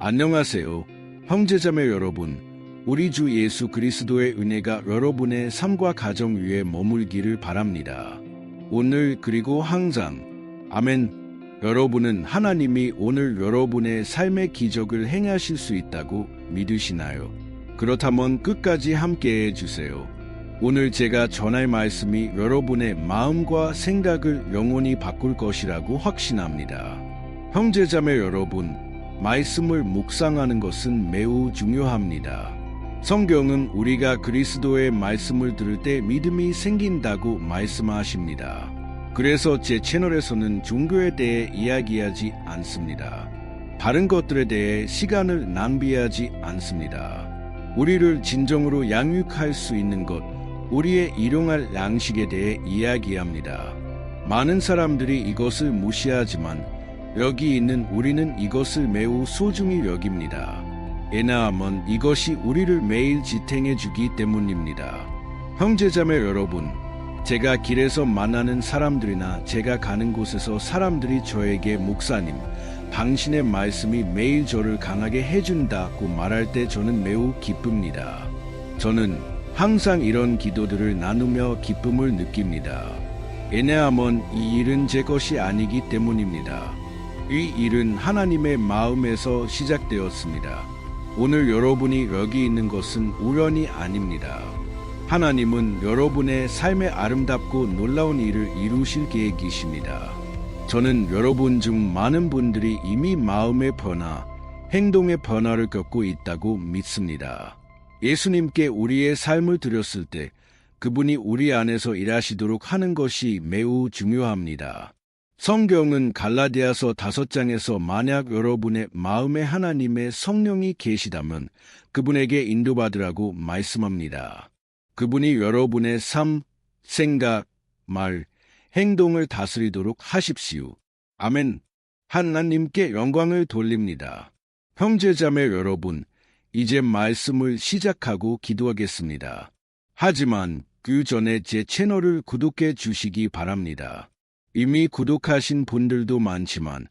안녕하세요. 형제자매 여러분, 우리 주 예수 그리스도의 은혜가 여러분의 삶과 가정 위에 머물기를 바랍니다. 오늘 그리고 항상 아멘. 여러분은 하나님이 오늘 여러분의 삶의 기적을 행하실 수 있다고 믿으시나요? 그렇다면 끝까지 함께해 주세요. 오늘 제가 전할 말씀이 여러분의 마음과 생각을 영원히 바꿀 것이라고 확신합니다. 형제자매 여러분, 말씀을 묵상하는 것은 매우 중요합니다. 성경은 우리가 그리스도의 말씀을 들을 때 믿음이 생긴다고 말씀하십니다. 그래서 제 채널에서는 종교에 대해 이야기하지 않습니다. 다른 것들에 대해 시간을 낭비하지 않습니다. 우리를 진정으로 양육할 수 있는 것, 우리의 일용할 양식에 대해 이야기합니다. 많은 사람들이 이것을 무시하지만 여기 있는 우리는 이것을 매우 소중히 여깁니다. 왜냐하면 이것이 우리를 매일 지탱해 주기 때문입니다. 형제자매 여러분, 제가 길에서 만나는 사람들이나 제가 가는 곳에서 사람들이 저에게 목사님, 당신의 말씀이 매일 저를 강하게 해준다고 말할 때 저는 매우 기쁩니다. 저는 항상 이런 기도들을 나누며 기쁨을 느낍니다. 왜냐하면 이 일은 제 것이 아니기 때문입니다. 이 일은 하나님의 마음에서 시작되었습니다. 오늘 여러분이 여기 있는 것은 우연이 아닙니다. 하나님은 여러분의 삶에 아름답고 놀라운 일을 이루실 계획이십니다. 저는 여러분 중 많은 분들이 이미 마음의 변화, 행동의 변화를 겪고 있다고 믿습니다. 예수님께 우리의 삶을 드렸을 때 그분이 우리 안에서 일하시도록 하는 것이 매우 중요합니다. 성경은 갈라디아서 5장에서 만약 여러분의 마음에 하나님의 성령이 계시다면 그분에게 인도받으라고 말씀합니다. 그분이 여러분의 삶, 생각, 말, 행동을 다스리도록 하십시오. 아멘. 하나님께 영광을 돌립니다. 형제자매 여러분, 이제 말씀을 시작하고 기도하겠습니다. 하지만 그 전에 제 채널을 구독해 주시기 바랍니다. 이미 구독하신 분들도 많지만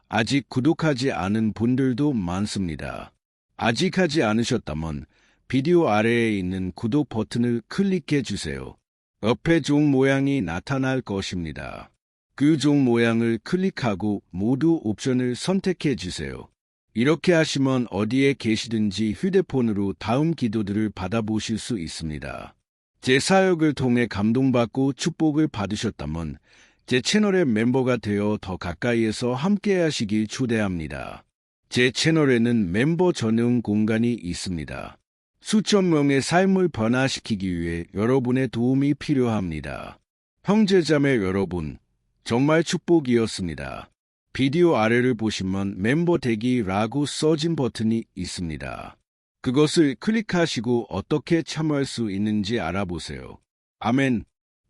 아직 구독하지 않은 분들도 많습니다. 아직 하지 않으셨다면 비디오 아래에 있는 구독 버튼을 클릭해 주세요. 옆에 종 모양이 나타날 것입니다. 그 종 모양을 클릭하고 모두 옵션을 선택해 주세요. 이렇게 하시면 어디에 계시든지 휴대폰으로 다음 기도들을 받아보실 수 있습니다. 제 사역을 통해 감동받고 축복을 받으셨다면 제 채널의 멤버가 되어 더 가까이에서 함께 하시길 초대합니다. 제 채널에는 멤버 전용 공간이 있습니다. 수천 명의 삶을 변화시키기 위해 여러분의 도움이 필요합니다. 형제자매 여러분, 정말 축복이었습니다. 비디오 아래를 보시면 멤버 되기라고 써진 버튼이 있습니다. 그것을 클릭하시고 어떻게 참여할 수 있는지 알아보세요. 아멘.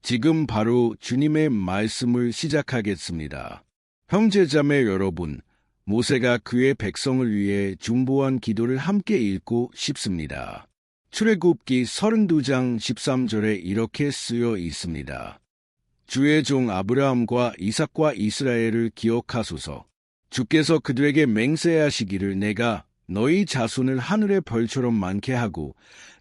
지금 바로 주님의 말씀을 시작하겠습니다. 형제자매 여러분, 모세가 그의 백성을 위해 중보한 기도를 함께 읽고 싶습니다. 출애굽기 32장 13절에 이렇게 쓰여 있습니다. 주의 종 아브라함과 이삭과 이스라엘을 기억하소서. 주께서 그들에게 맹세하시기를 내가 너희 자손을 하늘의 별처럼 많게 하고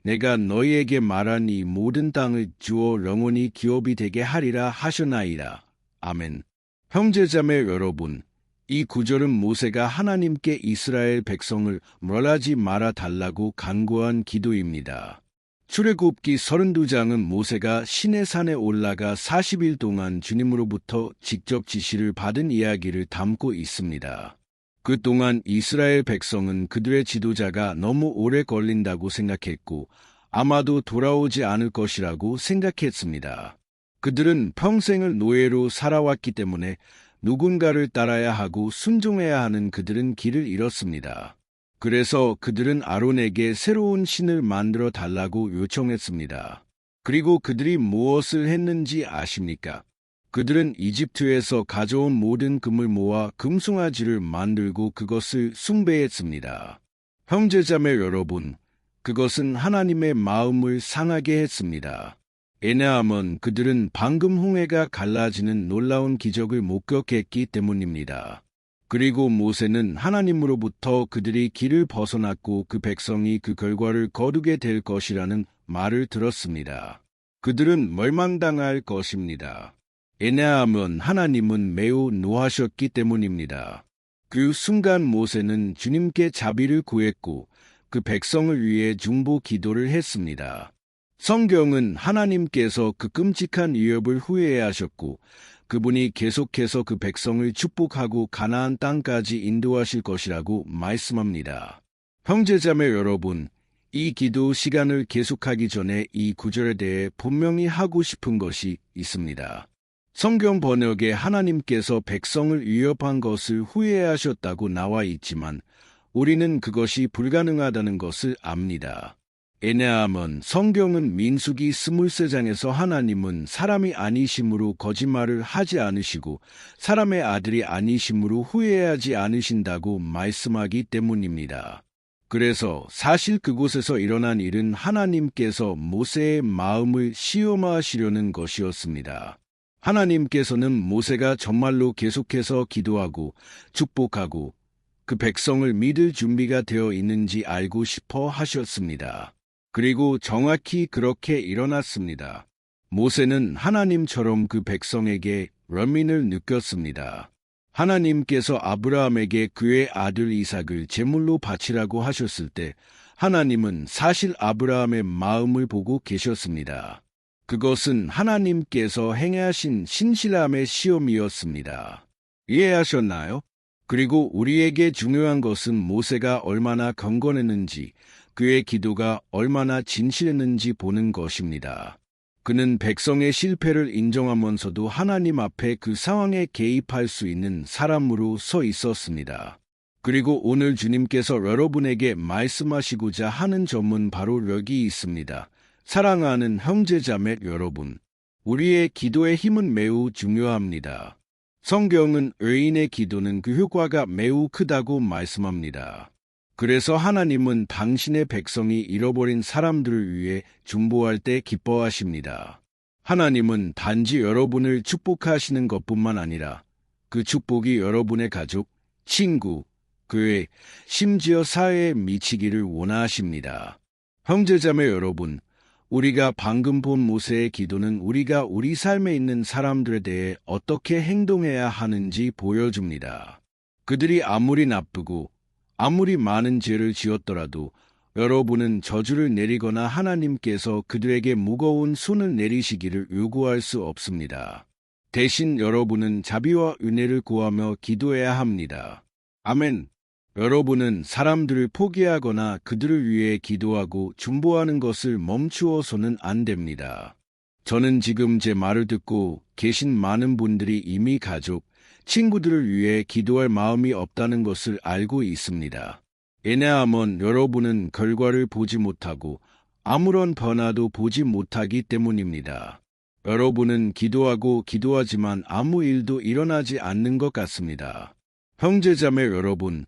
내가 너희에게 말한 이 모든 땅을 주어 영원히 기업이 되게 하리라 하셨나이다. 아멘. 형제자매 여러분, 이 구절은 모세가 하나님께 이스라엘 백성을 멸하지 말아 달라고 간구한 기도입니다. 출애굽기 32장은 모세가 시내산에 올라가 40일 동안 주님으로부터 직접 지시를 받은 이야기를 담고 있습니다. 그동안 이스라엘 백성은 그들의 지도자가 너무 오래 걸린다고 생각했고 아마도 돌아오지 않을 것이라고 생각했습니다. 그들은 평생을 노예로 살아왔기 때문에 누군가를 따라야 하고 순종해야 하는 그들은 길을 잃었습니다. 그래서 그들은 아론에게 새로운 신을 만들어 달라고 요청했습니다. 그리고 그들이 무엇을 했는지 아십니까? 그들은 이집트에서 가져온 모든 금을 모아 금송아지를 만들고 그것을 숭배했습니다. 형제자매 여러분, 그것은 하나님의 마음을 상하게 했습니다. 왜냐하면 그들은 방금 홍해가 갈라지는 놀라운 기적을 목격했기 때문입니다. 그리고 모세는 하나님으로부터 그들이 길을 벗어났고 그 백성이 그 결과를 거두게 될 것이라는 말을 들었습니다. 그들은 멸망당할 것입니다. 왜냐하면 하나님은 매우 노하셨기 때문입니다. 그 순간 모세는 주님께 자비를 구했고 그 백성을 위해 중보 기도를 했습니다. 성경은 하나님께서 그 끔찍한 위협을 후회하셨고 그분이 계속해서 그 백성을 축복하고 가나안 땅까지 인도하실 것이라고 말씀합니다. 형제자매 여러분, 이 기도 시간을 계속하기 전에 이 구절에 대해 분명히 하고 싶은 것이 있습니다. 성경 번역에 하나님께서 백성을 위협한 것을 후회하셨다고 나와 있지만 우리는 그것이 불가능하다는 것을 압니다. 왜냐하면 성경은 민수기 23장에서 하나님은 사람이 아니심으로 거짓말을 하지 않으시고 사람의 아들이 아니심으로 후회하지 않으신다고 말씀하기 때문입니다. 그래서 사실 그곳에서 일어난 일은 하나님께서 모세의 마음을 시험하시려는 것이었습니다. 하나님께서는 모세가 정말로 계속해서 기도하고 축복하고 그 백성을 믿을 준비가 되어 있는지 알고 싶어 하셨습니다. 그리고 정확히 그렇게 일어났습니다. 모세는 하나님처럼 그 백성에게 연민을 느꼈습니다. 하나님께서 아브라함에게 그의 아들 이삭을 제물로 바치라고 하셨을 때 하나님은 사실 아브라함의 마음을 보고 계셨습니다. 그것은 하나님께서 행하신 신실함의 시험이었습니다. 이해하셨나요? 그리고 우리에게 중요한 것은 모세가 얼마나 경건했는지, 그의 기도가 얼마나 진실했는지 보는 것입니다. 그는 백성의 실패를 인정하면서도 하나님 앞에 그 상황에 개입할 수 있는 사람으로 서 있었습니다. 그리고 오늘 주님께서 여러분에게 말씀하시고자 하는 점은 바로 여기 있습니다. 사랑하는 형제자매 여러분, 우리의 기도의 힘은 매우 중요합니다. 성경은 의인의 기도는 그 효과가 매우 크다고 말씀합니다. 그래서 하나님은 당신의 백성이 잃어버린 사람들을 위해 중보할 때 기뻐하십니다. 하나님은 단지 여러분을 축복하시는 것뿐만 아니라 그 축복이 여러분의 가족, 친구, 교회, 심지어 사회에 미치기를 원하십니다. 형제자매 여러분, 우리가 방금 본 모세의 기도는 우리가 우리 삶에 있는 사람들에 대해 어떻게 행동해야 하는지 보여줍니다. 그들이 아무리 나쁘고 아무리 많은 죄를 지었더라도 여러분은 저주를 내리거나 하나님께서 그들에게 무거운 손을 내리시기를 요구할 수 없습니다. 대신 여러분은 자비와 은혜를 구하며 기도해야 합니다. 아멘. 여러분은 사람들을 포기하거나 그들을 위해 기도하고 중보하는 것을 멈추어서는 안 됩니다. 저는 지금 제 말을 듣고 계신 많은 분들이 이미 가족, 친구들을 위해 기도할 마음이 없다는 것을 알고 있습니다. 왜냐하면 여러분은 결과를 보지 못하고 아무런 변화도 보지 못하기 때문입니다. 여러분은 기도하고 기도하지만 아무 일도 일어나지 않는 것 같습니다. 형제자매 여러분,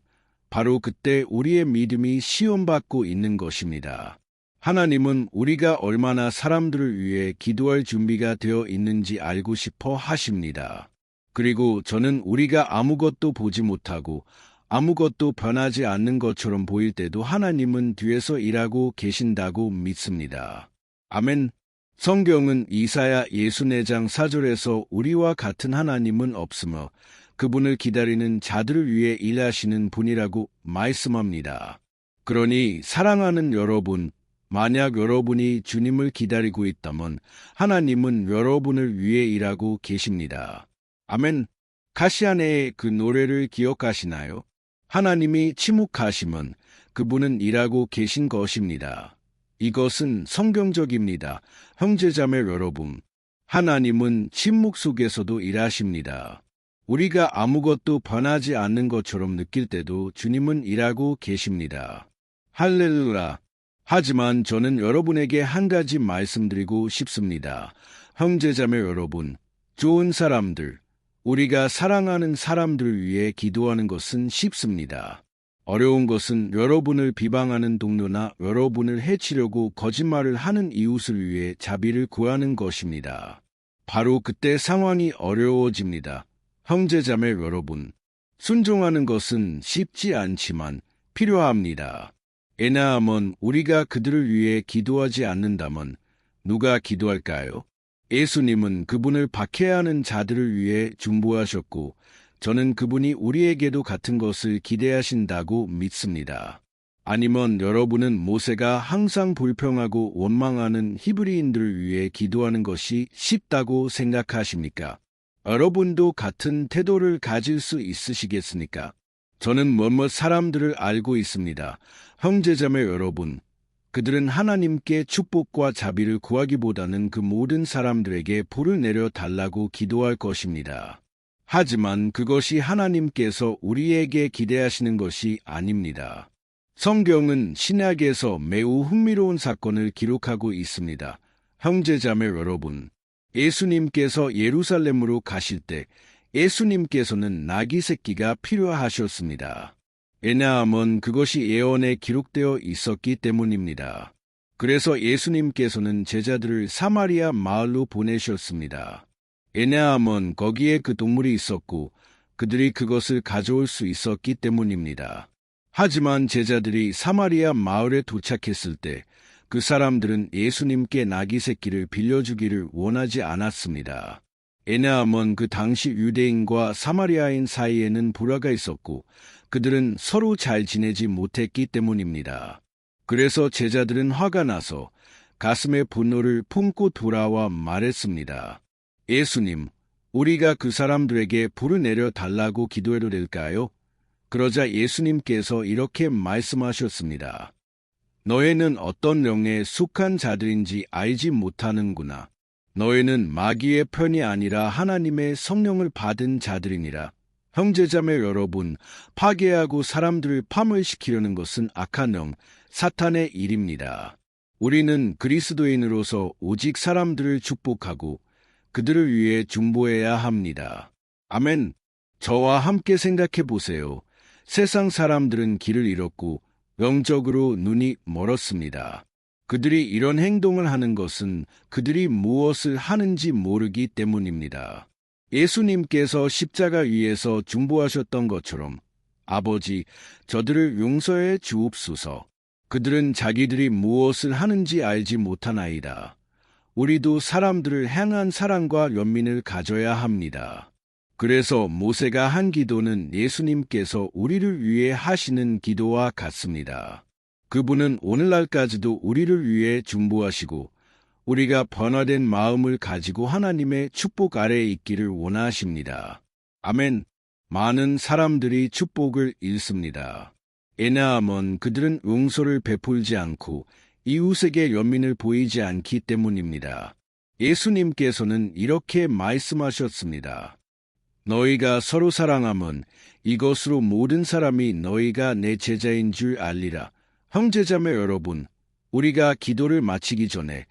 바로 그때 우리의 믿음이 시험받고 있는 것입니다. 하나님은 우리가 얼마나 사람들을 위해 기도할 준비가 되어 있는지 알고 싶어 하십니다. 그리고 저는 우리가 아무것도 보지 못하고 아무것도 변하지 않는 것처럼 보일 때도 하나님은 뒤에서 일하고 계신다고 믿습니다. 아멘. 성경은 이사야 64장 4절에서 우리와 같은 하나님은 없으며 그분을 기다리는 자들을 위해 일하시는 분이라고 말씀합니다. 그러니 사랑하는 여러분, 만약 여러분이 주님을 기다리고 있다면 하나님은 여러분을 위해 일하고 계십니다. 아멘. 가시안의 그 노래를 기억하시나요? 하나님이 침묵하시면 그분은 일하고 계신 것입니다. 이것은 성경적입니다. 형제자매 여러분, 하나님은 침묵 속에서도 일하십니다. 우리가 아무것도 변하지 않는 것처럼 느낄 때도 주님은 일하고 계십니다. 할렐루야. 하지만 저는 여러분에게 한 가지 말씀드리고 싶습니다. 형제자매 여러분, 좋은 사람들, 우리가 사랑하는 사람들을 위해 기도하는 것은 쉽습니다. 어려운 것은 여러분을 비방하는 동료나 여러분을 해치려고 거짓말을 하는 이웃을 위해 자비를 구하는 것입니다. 바로 그때 상황이 어려워집니다. 형제자매 여러분, 순종하는 것은 쉽지 않지만 필요합니다. 왜냐하면 우리가 그들을 위해 기도하지 않는다면 누가 기도할까요? 예수님은 그분을 박해하는 자들을 위해 중보하셨고, 저는 그분이 우리에게도 같은 것을 기대하신다고 믿습니다. 아니면 여러분은 모세가 항상 불평하고 원망하는 히브리인들을 위해 기도하는 것이 쉽다고 생각하십니까? 여러분도 같은 태도를 가질 수 있으시겠습니까? 저는 몇몇 사람들을 알고 있습니다. 형제자매 여러분, 그들은 하나님께 축복과 자비를 구하기보다는 그 모든 사람들에게 불을 내려 달라고 기도할 것입니다. 하지만 그것이 하나님께서 우리에게 기대하시는 것이 아닙니다. 성경은 신약에서 매우 흥미로운 사건을 기록하고 있습니다. 형제자매 여러분, 예수님께서 예루살렘으로 가실 때 예수님께서는 나귀 새끼가 필요하셨습니다. 왜냐하면 그것이 예언에 기록되어 있었기 때문입니다. 그래서 예수님께서는 제자들을 사마리아 마을로 보내셨습니다. 왜냐하면 거기에 그 동물이 있었고 그들이 그것을 가져올 수 있었기 때문입니다. 하지만 제자들이 사마리아 마을에 도착했을 때 그 사람들은 예수님께 나귀 새끼를 빌려주기를 원하지 않았습니다. 왜냐하면 그 당시 유대인과 사마리아인 사이에는 불화가 있었고 그들은 서로 잘 지내지 못했기 때문입니다. 그래서 제자들은 화가 나서 가슴에 분노를 품고 돌아와 말했습니다. 예수님, 우리가 그 사람들에게 불을 내려 달라고 기도해도 될까요? 그러자 예수님께서 이렇게 말씀하셨습니다. 너희는 어떤 영에 속한 자들인지 알지 못하는구나. 너희는 마귀의 편이 아니라 하나님의 성령을 받은 자들이니라. 형제자매 여러분, 파괴하고 사람들을 파멸시키려는 것은 악한 영, 사탄의 일입니다. 우리는 그리스도인으로서 오직 사람들을 축복하고 그들을 위해 중보해야 합니다. 아멘. 저와 함께 생각해 보세요. 세상 사람들은 길을 잃었고 영적으로 눈이 멀었습니다. 그들이 이런 행동을 하는 것은 그들이 무엇을 하는지 모르기 때문입니다. 예수님께서 십자가 위에서 중보하셨던 것처럼 아버지, 저들을 용서해 주옵소서. 그들은 자기들이 무엇을 하는지 알지 못하나이다. 우리도 사람들을 향한 사랑과 연민을 가져야 합니다. 그래서 모세가 한 기도는 예수님께서 우리를 위해 하시는 기도와 같습니다. 그분은 오늘날까지도 우리를 위해 중보하시고 우리가 변화된 마음을 가지고 하나님의 축복 아래에 있기를 원하십니다. 아멘. 많은 사람들이 축복을 잃습니다. 왜냐하면 그들은 용서를 베풀지 않고 이웃에게 연민을 보이지 않기 때문입니다. 예수님께서는 이렇게 말씀하셨습니다. 너희가 서로 사랑하면 이것으로 모든 사람이 너희가 내 제자인 줄 알리라. 형제자매 여러분, 우리가 기도를 마치기 전에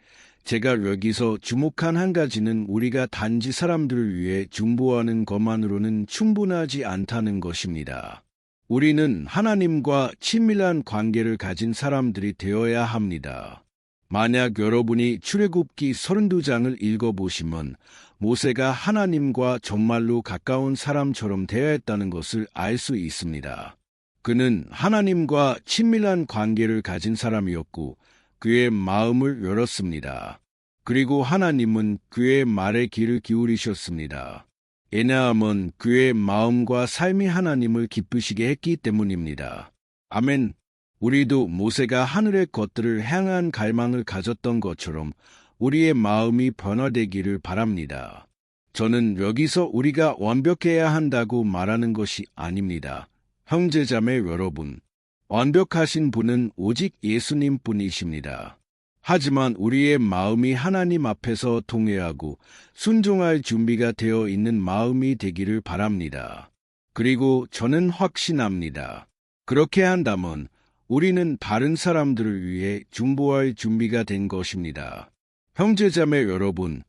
제가 여기서 주목한 한 가지는 우리가 단지 사람들을 위해 중보하는 것만으로는 충분하지 않다는 것입니다. 우리는 하나님과 친밀한 관계를 가진 사람들이 되어야 합니다. 만약 여러분이 출애굽기 32장을 읽어보시면 모세가 하나님과 정말로 가까운 사람처럼 대화했다는 것을 알 수 있습니다. 그는 하나님과 친밀한 관계를 가진 사람이었고 그의 마음을 열었습니다. 그리고 하나님은 그의 말에 귀를 기울이셨습니다. 왜냐하면 그의 마음과 삶이 하나님을 기쁘시게 했기 때문입니다. 아멘. 우리도 모세가 하늘의 것들을 향한 갈망을 가졌던 것처럼 우리의 마음이 변화되기를 바랍니다. 저는 여기서 우리가 완벽해야 한다고 말하는 것이 아닙니다. 형제자매 여러분, 완벽하신 분은 오직 예수님뿐이십니다. 하지만 우리의 마음이 하나님 앞에서 통회하고 순종할 준비가 되어 있는 마음이 되기를 바랍니다. 그리고 저는 확신합니다. 그렇게 한다면 우리는 다른 사람들을 위해 중보할 준비가 된 것입니다. 형제자매 여러분,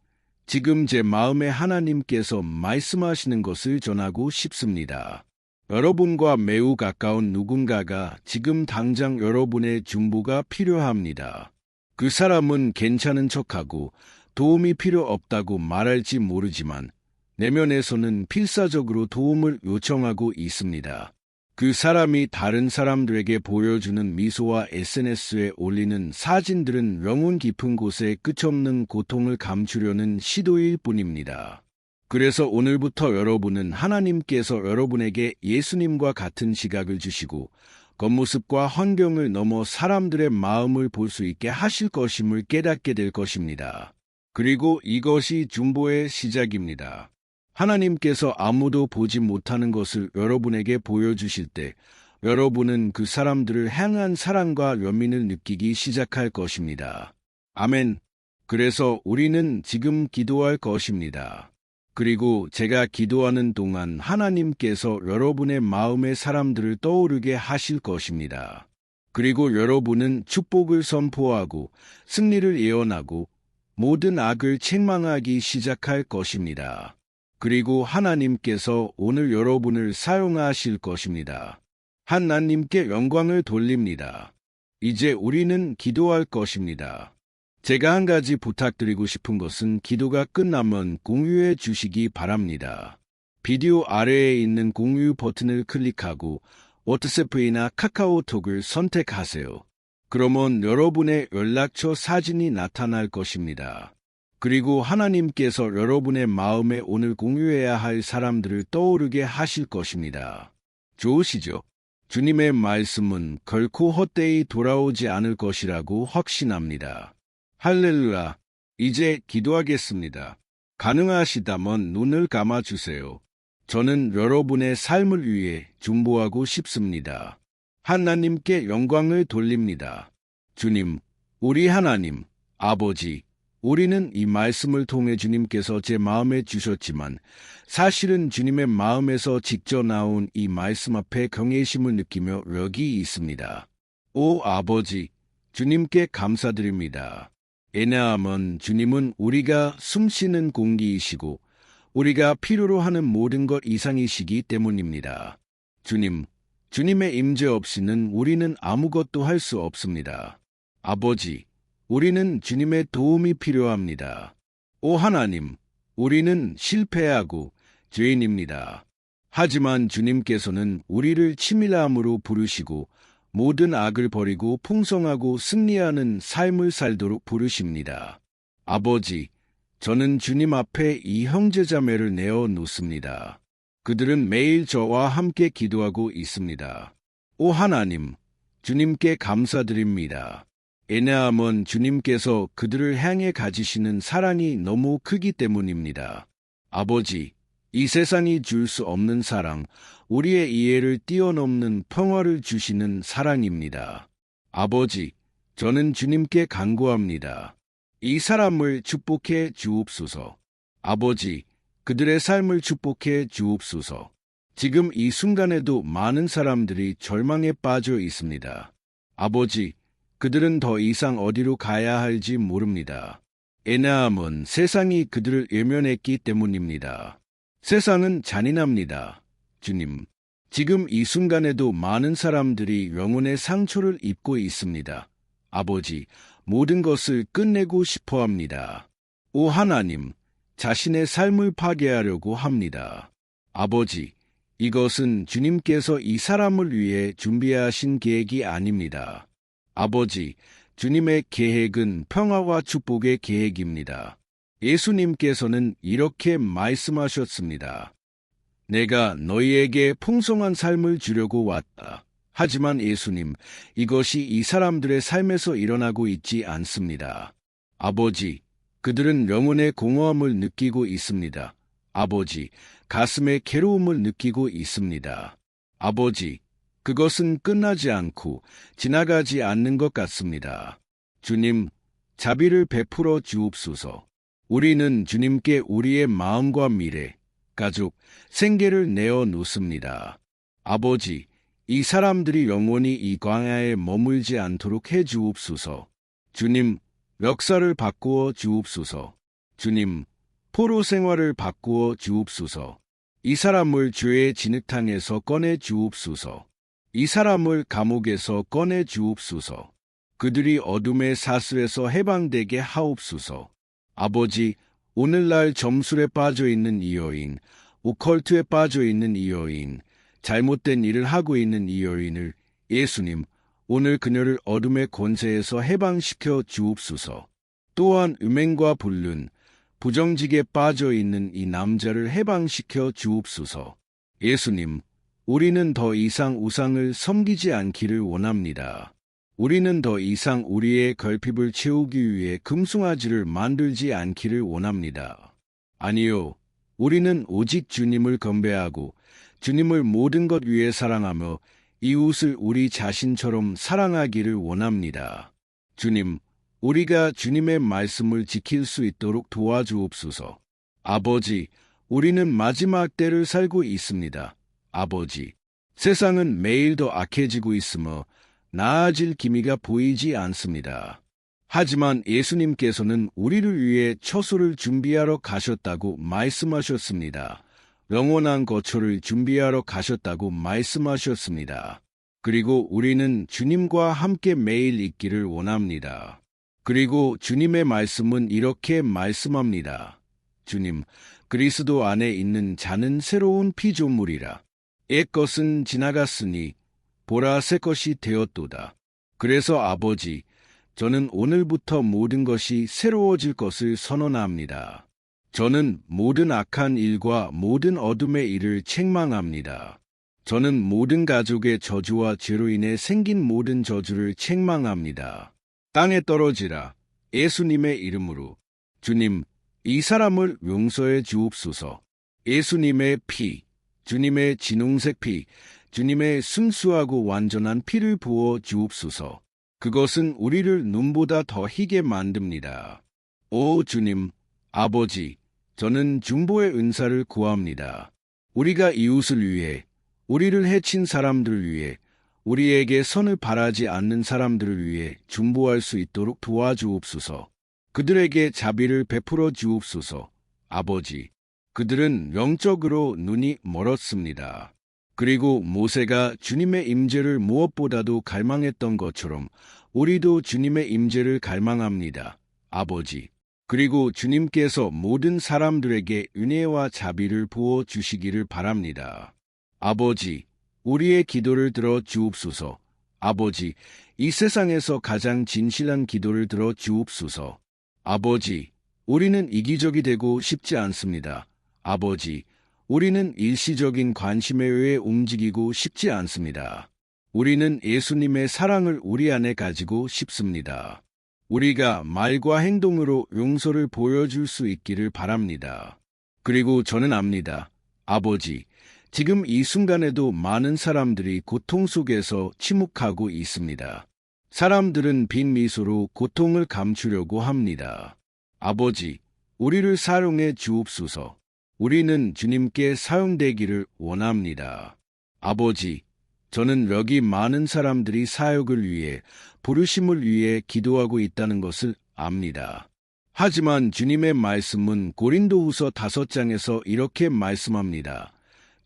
지금 제 마음에 하나님께서 말씀하시는 것을 전하고 싶습니다. 여러분과 매우 가까운 누군가가 지금 당장 여러분의 중보가 필요합니다. 그 사람은 괜찮은 척하고 도움이 필요 없다고 말할지 모르지만 내면에서는 필사적으로 도움을 요청하고 있습니다. 그 사람이 다른 사람들에게 보여주는 미소와 SNS에 올리는 사진들은 영혼 깊은 곳에 끝없는 고통을 감추려는 시도일 뿐입니다. 그래서 오늘부터 여러분은 하나님께서 여러분에게 예수님과 같은 시각을 주시고 겉모습과 환경을 넘어 사람들의 마음을 볼 수 있게 하실 것임을 깨닫게 될 것입니다. 그리고 이것이 중보의 시작입니다. 하나님께서 아무도 보지 못하는 것을 여러분에게 보여주실 때 여러분은 그 사람들을 향한 사랑과 연민을 느끼기 시작할 것입니다. 아멘. 그래서 우리는 지금 기도할 것입니다. 그리고 제가 기도하는 동안 하나님께서 여러분의 마음의 사람들을 떠오르게 하실 것입니다. 그리고 여러분은 축복을 선포하고 승리를 예언하고 모든 악을 책망하기 시작할 것입니다. 그리고 하나님께서 오늘 여러분을 사용하실 것입니다. 하나님께 영광을 돌립니다. 이제 우리는 기도할 것입니다. 제가 한 가지 부탁드리고 싶은 것은 기도가 끝나면 공유해 주시기 바랍니다. 비디오 아래에 있는 공유 버튼을 클릭하고 워트스앱이나 카카오톡을 선택하세요. 그러면 여러분의 연락처 사진이 나타날 것입니다. 그리고 하나님께서 여러분의 마음에 오늘 공유해야 할 사람들을 떠오르게 하실 것입니다. 좋으시죠? 주님의 말씀은 결코 헛되이 돌아오지 않을 것이라고 확신합니다. 할렐루야. 이제 기도하겠습니다. 가능하시다면 눈을 감아주세요. 저는 여러분의 삶을 위해 중보하고 싶습니다. 하나님께 영광을 돌립니다. 주님, 우리 하나님, 아버지, 우리는 이 말씀을 통해 주님께서 제 마음에 주셨지만 사실은 주님의 마음에서 직접 나온 이 말씀 앞에 경외심을 느끼며 여기 있습니다. 오 아버지, 주님께 감사드립니다. 왜냐하면 주님은 우리가 숨쉬는 공기이시고 우리가 필요로 하는 모든 것 이상이시기 때문입니다. 주님, 주님의 임재 없이는 우리는 아무것도 할 수 없습니다. 아버지, 우리는 주님의 도움이 필요합니다. 오 하나님, 우리는 실패하고 죄인입니다. 하지만 주님께서는 우리를 치밀함으로 부르시고 모든 악을 버리고 풍성하고 승리하는 삶을 살도록 부르십니다. 아버지, 저는 주님 앞에 이 형제자매를 내어놓습니다. 그들은 매일 저와 함께 기도하고 있습니다. 오 하나님, 주님께 감사드립니다. 왜냐하면 주님께서 그들을 향해 가지시는 사랑이 너무 크기 때문입니다. 아버지, 이 세상이 줄 수 없는 사랑, 우리의 이해를 뛰어넘는 평화를 주시는 사랑입니다. 아버지, 저는 주님께 간구합니다. 이 사람을 축복해 주옵소서. 아버지, 그들의 삶을 축복해 주옵소서. 지금 이 순간에도 많은 사람들이 절망에 빠져 있습니다. 아버지, 그들은 더 이상 어디로 가야 할지 모릅니다. 왜냐하면 세상이 그들을 외면했기 때문입니다. 세상은 잔인합니다. 주님, 지금 이 순간에도 많은 사람들이 영혼의 상처를 입고 있습니다. 아버지, 모든 것을 끝내고 싶어 합니다. 오 하나님, 자신의 삶을 파괴하려고 합니다. 아버지, 이것은 주님께서 이 사람을 위해 준비하신 계획이 아닙니다. 아버지, 주님의 계획은 평화와 축복의 계획입니다. 예수님께서는 이렇게 말씀하셨습니다. 내가 너희에게 풍성한 삶을 주려고 왔다. 하지만 예수님, 이것이 이 사람들의 삶에서 일어나고 있지 않습니다. 아버지, 그들은 영혼의 공허함을 느끼고 있습니다. 아버지, 가슴의 괴로움을 느끼고 있습니다. 아버지, 그것은 끝나지 않고 지나가지 않는 것 같습니다. 주님, 자비를 베풀어 주옵소서. 우리는 주님께 우리의 마음과 미래, 가족, 생계를 내어놓습니다. 아버지, 이 사람들이 영원히 이 광야에 머물지 않도록 해 주옵소서. 주님, 역사를 바꾸어 주옵소서. 주님, 포로 생활을 바꾸어 주옵소서. 이 사람을 죄의 진흙탕에서 꺼내 주옵소서. 이 사람을 감옥에서 꺼내 주옵소서. 그들이 어둠의 사슬에서 해방되게 하옵소서. 아버지, 오늘날 점술에 빠져 있는 이 여인, 오컬트에 빠져 있는 이 여인, 잘못된 일을 하고 있는 이 여인을 예수님, 오늘 그녀를 어둠의 권세에서 해방시켜 주옵소서. 또한 음행과 불륜, 부정직에 빠져 있는 이 남자를 해방시켜 주옵소서. 예수님, 우리는 더 이상 우상을 섬기지 않기를 원합니다. 우리는 더 이상 우리의 결핍을 채우기 위해 금송아지를 만들지 않기를 원합니다. 아니요, 우리는 오직 주님을 경배하고 주님을 모든 것 위에 사랑하며 이웃을 우리 자신처럼 사랑하기를 원합니다. 주님, 우리가 주님의 말씀을 지킬 수 있도록 도와주옵소서. 아버지, 우리는 마지막 때를 살고 있습니다. 아버지, 세상은 매일 더 악해지고 있으며 나아질 기미가 보이지 않습니다. 하지만 예수님께서는 우리를 위해 처소를 준비하러 가셨다고 말씀하셨습니다. 영원한 거처를 준비하러 가셨다고 말씀하셨습니다. 그리고 우리는 주님과 함께 매일 있기를 원합니다. 그리고 주님의 말씀은 이렇게 말씀합니다. 주님, 그리스도 안에 있는 자는 새로운 피조물이라. 옛 것은 지나갔으니 보라 새 것이 되었도다. 그래서 아버지, 저는 오늘부터 모든 것이 새로워질 것을 선언합니다. 저는 모든 악한 일과 모든 어둠의 일을 책망합니다. 저는 모든 가족의 저주와 죄로 인해 생긴 모든 저주를 책망합니다. 땅에 떨어지라. 예수님의 이름으로. 주님, 이 사람을 용서해 주옵소서. 예수님의 피, 주님의 진홍색 피, 주님의 순수하고 완전한 피를 부어 주옵소서. 그것은 우리를 눈보다 더 희게 만듭니다. 오 주님, 아버지, 저는 중보의 은사를 구합니다. 우리가 이웃을 위해, 우리를 해친 사람들을 위해, 우리에게 선을 바라지 않는 사람들을 위해 중보할 수 있도록 도와주옵소서. 그들에게 자비를 베풀어 주옵소서. 아버지, 그들은 영적으로 눈이 멀었습니다. 그리고 모세가 주님의 임재를 무엇보다도 갈망했던 것처럼 우리도 주님의 임재를 갈망합니다. 아버지, 그리고 주님께서 모든 사람들에게 은혜와 자비를 부어 주시기를 바랍니다. 아버지, 우리의 기도를 들어 주옵소서. 아버지, 이 세상에서 가장 진실한 기도를 들어 주옵소서. 아버지, 우리는 이기적이 되고 싶지 않습니다. 아버지, 우리는 일시적인 관심에 의해 움직이고 싶지 않습니다. 우리는 예수님의 사랑을 우리 안에 가지고 싶습니다. 우리가 말과 행동으로 용서를 보여줄 수 있기를 바랍니다. 그리고 저는 압니다. 아버지, 지금 이 순간에도 많은 사람들이 고통 속에서 침묵하고 있습니다. 사람들은 빈 미소로 고통을 감추려고 합니다. 아버지, 우리를 사용해 주옵소서. 우리는 주님께 사용되기를 원합니다. 아버지, 저는 여기 많은 사람들이 사역을 위해, 부르심을 위해 기도하고 있다는 것을 압니다. 하지만 주님의 말씀은 고린도후서 5장에서 이렇게 말씀합니다.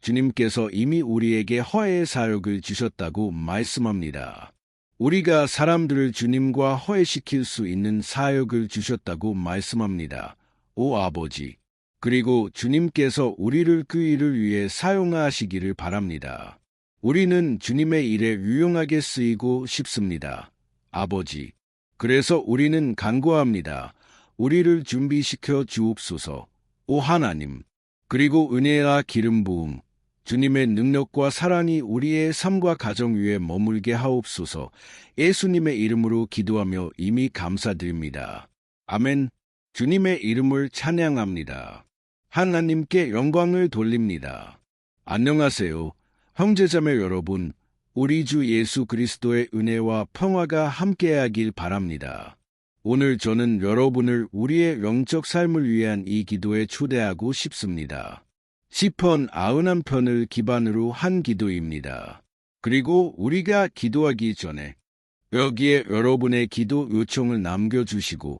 주님께서 이미 우리에게 허회의 사역을 주셨다고 말씀합니다. 우리가 사람들을 주님과 허회시킬 수 있는 사역을 주셨다고 말씀합니다. 오 아버지, 그리고 주님께서 우리를 그 일을 위해 사용하시기를 바랍니다. 우리는 주님의 일에 유용하게 쓰이고 싶습니다. 아버지, 그래서 우리는 간구합니다. 우리를 준비시켜 주옵소서. 오 하나님, 그리고 은혜와 기름 부음, 주님의 능력과 사랑이 우리의 삶과 가정 위에 머물게 하옵소서. 예수님의 이름으로 기도하며 이미 감사드립니다. 아멘. 주님의 이름을 찬양합니다. 하나님께 영광을 돌립니다. 안녕하세요. 형제자매 여러분, 우리 주 예수 그리스도의 은혜와 평화가 함께하길 바랍니다. 오늘 저는 여러분을 우리의 영적 삶을 위한 이 기도에 초대하고 싶습니다. 시편 91편을 기반으로 한 기도입니다. 그리고 우리가 기도하기 전에 여기에 여러분의 기도 요청을 남겨주시고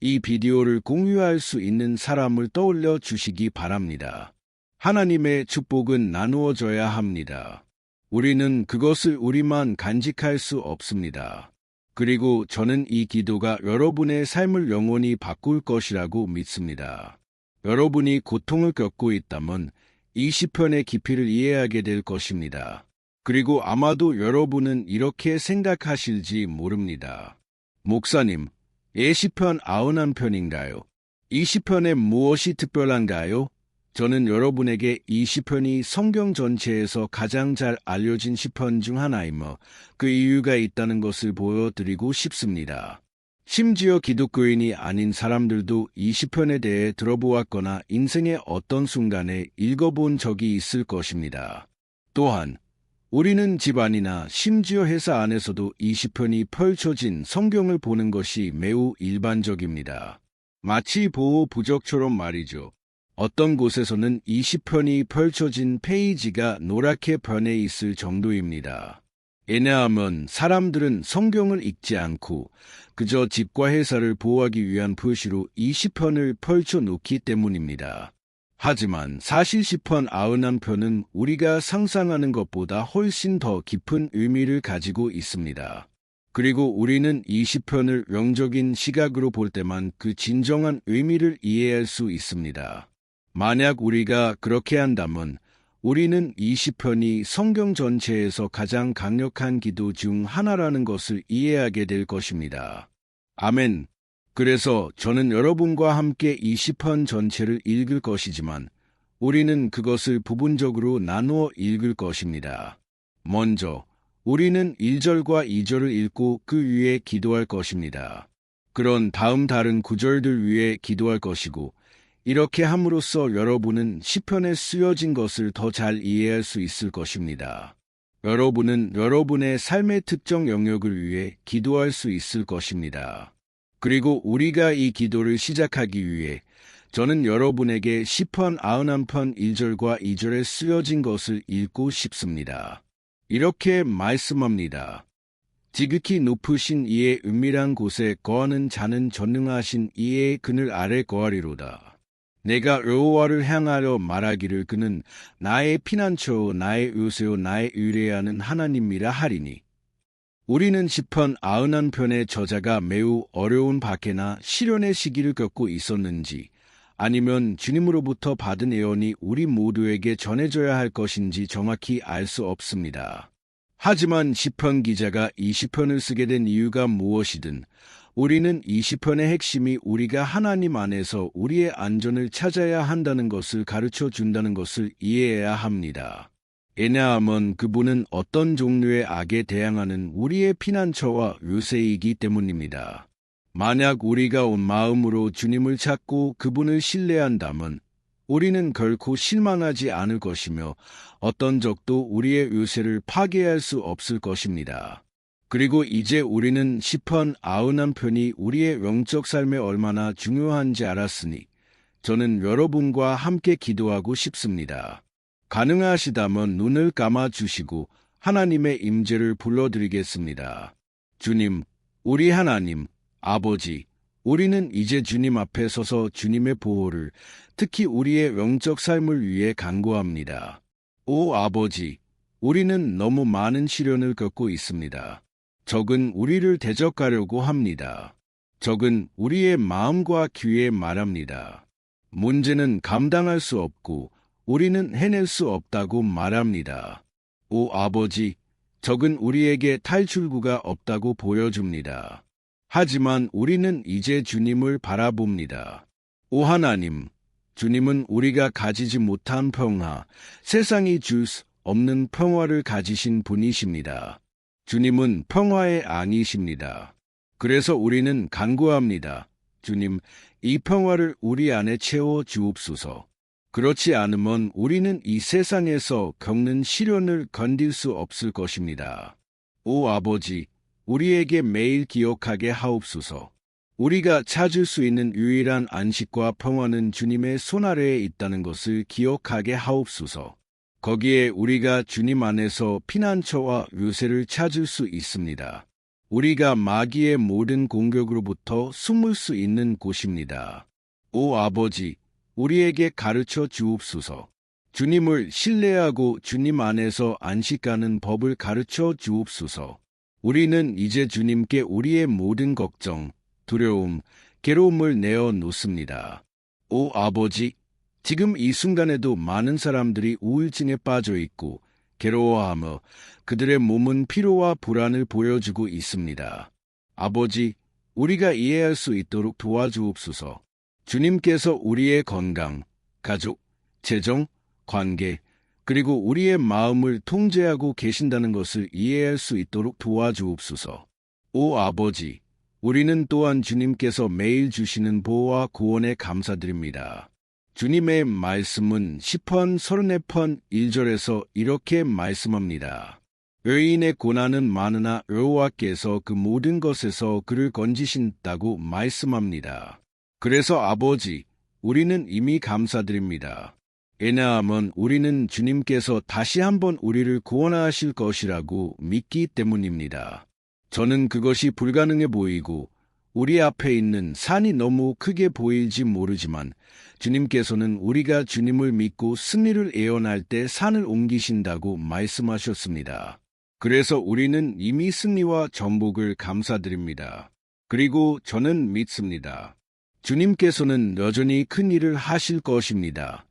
이 비디오를 공유할 수 있는 사람을 떠올려 주시기 바랍니다. 하나님의 축복은 나누어져야 합니다. 우리는 그것을 우리만 간직할 수 없습니다. 그리고 저는 이 기도가 여러분의 삶을 영원히 바꿀 것이라고 믿습니다. 여러분이 고통을 겪고 있다면 이 시편의 깊이를 이해하게 될 것입니다. 그리고 아마도 여러분은 이렇게 생각하실지 모릅니다. 목사님, 이 시편 91편인가요? 이 시편에 무엇이 특별한가요? 저는 여러분에게 이 시편이 성경 전체에서 가장 잘 알려진 시편 중 하나이며 그 이유가 있다는 것을 보여드리고 싶습니다. 심지어 기독교인이 아닌 사람들도 이 시편에 대해 들어보았거나 인생의 어떤 순간에 읽어본 적이 있을 것입니다. 또한 우리는 집안이나 심지어 회사 안에서도 이 시편이 펼쳐진 성경을 보는 것이 매우 일반적입니다. 마치 보호 부적처럼 말이죠. 어떤 곳에서는 이 시편이 펼쳐진 페이지가 노랗게 변해 있을 정도입니다. 왜냐하면 사람들은 성경을 읽지 않고 그저 집과 회사를 보호하기 위한 표시로 이 시편을 펼쳐놓기 때문입니다. 하지만 사실 시편 91편은 우리가 상상하는 것보다 훨씬 더 깊은 의미를 가지고 있습니다. 그리고 우리는 이 시편을 영적인 시각으로 볼 때만 그 진정한 의미를 이해할 수 있습니다. 만약 우리가 그렇게 한다면 우리는 이 시편이 성경 전체에서 가장 강력한 기도 중 하나라는 것을 이해하게 될 것입니다. 아멘. 그래서 저는 여러분과 함께 이 시편 전체를 읽을 것이지만 우리는 그것을 부분적으로 나누어 읽을 것입니다. 먼저 우리는 1절과 2절을 읽고 그 위에 기도할 것입니다. 그런 다음 다른 구절들 위에 기도할 것이고 이렇게 함으로써 여러분은 시편에 쓰여진 것을 더 잘 이해할 수 있을 것입니다. 여러분은 여러분의 삶의 특정 영역을 위해 기도할 수 있을 것입니다. 그리고 우리가 이 기도를 시작하기 위해 저는 여러분에게 시편 91편 1절과 2절에 쓰여진 것을 읽고 싶습니다. 이렇게 말씀합니다. 지극히 높으신 이의 은밀한 곳에 거하는 자는 전능하신 이의 그늘 아래 거하리로다. 내가 여호와를 향하여 말하기를 그는 나의 피난처요 나의 요새요 나의 의뢰하는 하나님이라 하리니. 우리는 시편 91편의 저자가 매우 어려운 박해나 시련의 시기를 겪고 있었는지 아니면 주님으로부터 받은 예언이 우리 모두에게 전해져야 할 것인지 정확히 알 수 없습니다. 하지만 시편 기자가 이 시편을 쓰게 된 이유가 무엇이든 우리는 이 시편의 핵심이 우리가 하나님 안에서 우리의 안전을 찾아야 한다는 것을 가르쳐 준다는 것을 이해해야 합니다. 왜냐하면 그분은 어떤 종류의 악에 대항하는 우리의 피난처와 요새이기 때문입니다. 만약 우리가 온 마음으로 주님을 찾고 그분을 신뢰한다면 우리는 결코 실망하지 않을 것이며 어떤 적도 우리의 요새를 파괴할 수 없을 것입니다. 그리고 이제 우리는 시편 91편이 우리의 영적 삶에 얼마나 중요한지 알았으니 저는 여러분과 함께 기도하고 싶습니다. 가능하시다면 눈을 감아주시고 하나님의 임재를 불러드리겠습니다. 주님, 우리 하나님, 아버지, 우리는 이제 주님 앞에 서서 주님의 보호를, 특히 우리의 영적 삶을 위해 간구합니다. 오 아버지, 우리는 너무 많은 시련을 겪고 있습니다. 적은 우리를 대적하려고 합니다. 적은 우리의 마음과 귀에 말합니다. 문제는 감당할 수 없고 우리는 해낼 수 없다고 말합니다. 오 아버지, 적은 우리에게 탈출구가 없다고 보여줍니다. 하지만 우리는 이제 주님을 바라봅니다. 오 하나님, 주님은 우리가 가지지 못한 평화, 세상이 줄 수 없는 평화를 가지신 분이십니다. 주님은 평화의 앙이십니다. 그래서 우리는 간구합니다. 주님, 이 평화를 우리 안에 채워 주옵소서. 그렇지 않으면 우리는 이 세상에서 겪는 시련을 견딜 수 없을 것입니다. 오 아버지, 우리에게 매일 기억하게 하옵소서. 우리가 찾을 수 있는 유일한 안식과 평화는 주님의 손아래에 있다는 것을 기억하게 하옵소서. 거기에 우리가 주님 안에서 피난처와 요새를 찾을 수 있습니다. 우리가 마귀의 모든 공격으로부터 숨을 수 있는 곳입니다. 오 아버지, 우리에게 가르쳐 주옵소서. 주님을 신뢰하고 주님 안에서 안식하는 법을 가르쳐 주옵소서. 우리는 이제 주님께 우리의 모든 걱정, 두려움, 괴로움을 내어 놓습니다. 오 아버지, 지금 이 순간에도 많은 사람들이 우울증에 빠져 있고 괴로워하며 그들의 몸은 피로와 불안을 보여주고 있습니다. 아버지, 우리가 이해할 수 있도록 도와주옵소서. 주님께서 우리의 건강, 가족, 재정, 관계, 그리고 우리의 마음을 통제하고 계신다는 것을 이해할 수 있도록 도와주옵소서. 오 아버지, 우리는 또한 주님께서 매일 주시는 보호와 구원에 감사드립니다. 주님의 말씀은 시편 34편 1절에서 이렇게 말씀합니다. 의인의 고난은 많으나 여호와께서 그 모든 것에서 그를 건지신다고 말씀합니다. 그래서 아버지, 우리는 이미 감사드립니다. 왜냐하면 우리는 주님께서 다시 한번 우리를 구원하실 것이라고 믿기 때문입니다. 저는 그것이 불가능해 보이고 우리 앞에 있는 산이 너무 크게 보일지 모르지만 주님께서는 우리가 주님을 믿고 승리를 예언할 때 산을 옮기신다고 말씀하셨습니다. 그래서 우리는 이미 승리와 전복을 감사드립니다. 그리고 저는 믿습니다. 주님께서는 여전히 큰 일을 하실 것입니다.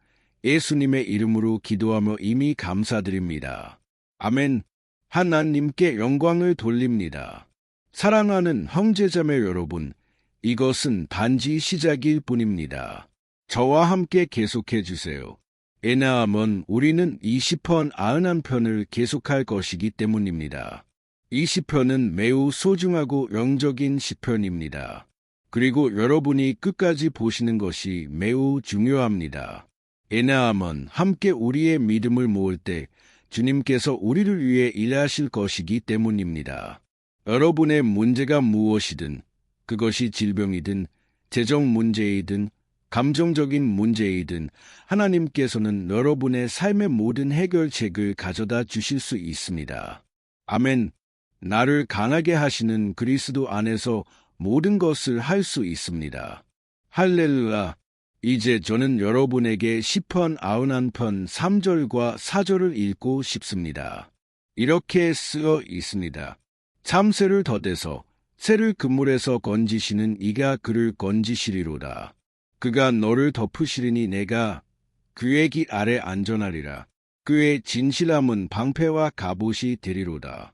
예수님의 이름으로 기도하며 이미 감사드립니다. 아멘. 하나님께 영광을 돌립니다. 사랑하는 형제자매 여러분, 이것은 단지 시작일 뿐입니다. 저와 함께 계속해 주세요. 왜냐하면 우리는 이 시편 91편을 계속할 것이기 때문입니다. 이 시편은 매우 소중하고 영적인 시편입니다. 그리고 여러분이 끝까지 보시는 것이 매우 중요합니다. 왜냐하면 함께 우리의 믿음을 모을 때 주님께서 우리를 위해 일하실 것이기 때문입니다. 여러분의 문제가 무엇이든, 그것이 질병이든, 재정 문제이든, 감정적인 문제이든 하나님께서는 여러분의 삶의 모든 해결책을 가져다 주실 수 있습니다. 아멘. 나를 강하게 하시는 그리스도 안에서 모든 것을 할 수 있습니다. 할렐루야. 이제 저는 여러분에게 시편 91편 3절과 4절을 읽고 싶습니다. 이렇게 쓰여 있습니다. 참새를 덧대서 새를 그물에서 건지시는 이가 그를 건지시리로다. 그가 너를 덮으시리니 내가 그의 깃 아래 안전하리라. 그의 진실함은 방패와 갑옷이 되리로다.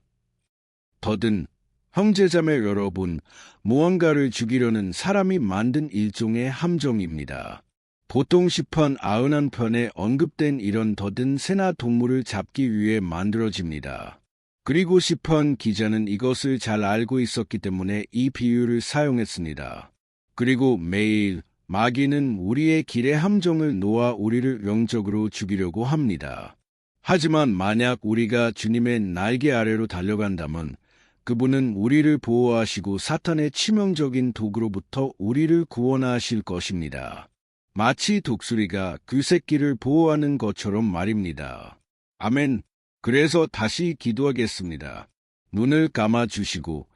더든 형제자매 여러분, 무언가를 죽이려는 사람이 만든 일종의 함정입니다. 보통 시편 91편에 언급된 이런 덫은 새나 동물을 잡기 위해 만들어집니다. 그리고 시편 기자는 이것을 잘 알고 있었기 때문에 이 비유를 사용했습니다. 그리고 매일 마귀는 우리의 길에 함정을 놓아 우리를 영적으로 죽이려고 합니다. 하지만 만약 우리가 주님의 날개 아래로 달려간다면 그분은 우리를 보호하시고 사탄의 치명적인 도구로부터 우리를 구원하실 것입니다. 마치 독수리가 그 새끼를 보호하는 것처럼 말입니다. 아멘. 그래서 다시 기도하겠습니다. 눈을 감아주시고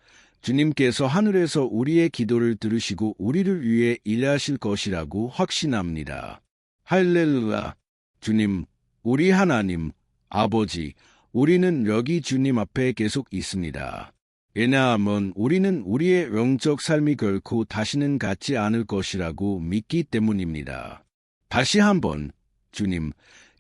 주님께서 하늘에서 우리의 기도를 들으시고 우리를 위해 일하실 것이라고 확신합니다. 할렐루야. 주님, 우리 하나님, 아버지, 우리는 여기 주님 앞에 계속 있습니다. 왜냐하면 우리는 우리의 영적 삶이 결코 다시는 같지 않을 것이라고 믿기 때문입니다. 다시 한번, 주님,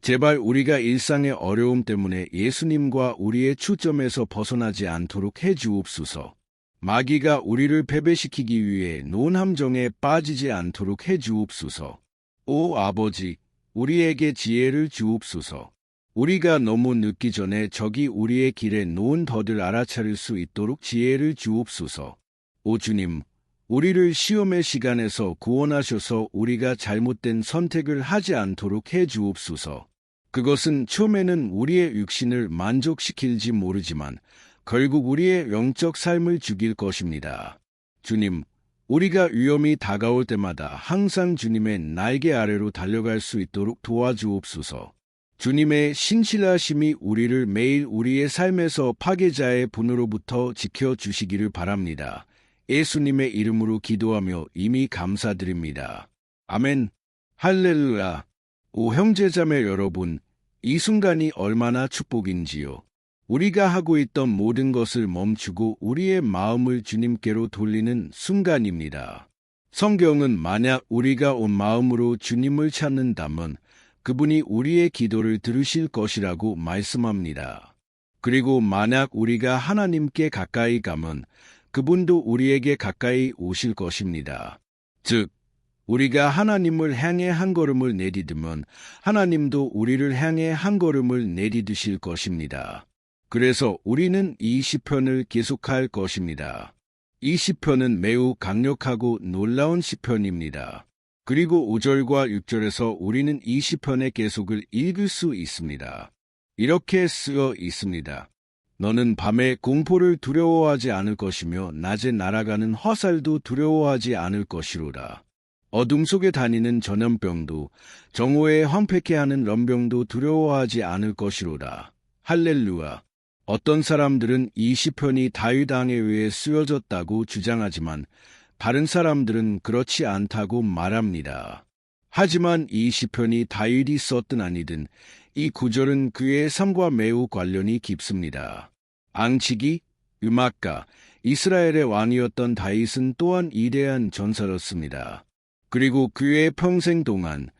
제발 우리가 일상의 어려움 때문에 예수님과 우리의 초점에서 벗어나지 않도록 해주옵소서. 마귀가 우리를 패배시키기 위해 놓은 함정에 빠지지 않도록 해주옵소서. 오 아버지, 우리에게 지혜를 주옵소서. 우리가 너무 늦기 전에 적이 우리의 길에 놓은 덫을 알아차릴 수 있도록 지혜를 주옵소서. 오 주님, 우리를 시험의 시간에서 구원하셔서 우리가 잘못된 선택을 하지 않도록 해주옵소서. 그것은 처음에는 우리의 육신을 만족시킬지 모르지만 결국 우리의 영적 삶을 죽일 것입니다. 주님, 우리가 위험이 다가올 때마다 항상 주님의 날개 아래로 달려갈 수 있도록 도와주옵소서. 주님의 신실하심이 우리를 매일 우리의 삶에서 파괴자의 분으로부터 지켜주시기를 바랍니다. 예수님의 이름으로 기도하며 이미 감사드립니다. 아멘. 할렐루야. 오 형제자매 여러분, 이 순간이 얼마나 축복인지요. 우리가 하고 있던 모든 것을 멈추고 우리의 마음을 주님께로 돌리는 순간입니다. 성경은 만약 우리가 온 마음으로 주님을 찾는다면 그분이 우리의 기도를 들으실 것이라고 말씀합니다. 그리고 만약 우리가 하나님께 가까이 가면 그분도 우리에게 가까이 오실 것입니다. 즉, 우리가 하나님을 향해 한 걸음을 내디디면 하나님도 우리를 향해 한 걸음을 내디디실 것입니다. 그래서 우리는 이 시편을 계속할 것입니다. 이 시편은 매우 강력하고 놀라운 시편입니다. 그리고 5절과 6절에서 우리는 이 시편의 계속을 읽을 수 있습니다. 이렇게 쓰여 있습니다. 너는 밤에 공포를 두려워하지 않을 것이며 낮에 날아가는 화살도 두려워하지 않을 것이로라. 어둠 속에 다니는 전염병도 정오에 황폐케 하는 럼병도 두려워하지 않을 것이로라. 할렐루야. 어떤 사람들은 이 시편이 다윗 왕에 의해 쓰여졌다고 주장하지만 다른 사람들은 그렇지 않다고 말합니다. 하지만 이 시편이 다윗이 썼든 아니든 이 구절은 그의 삶과 매우 관련이 깊습니다. 앙치기, 음악가, 이스라엘의 왕이었던 다윗은 또한 위대한 전사였습니다. 그리고 그의 평생 동안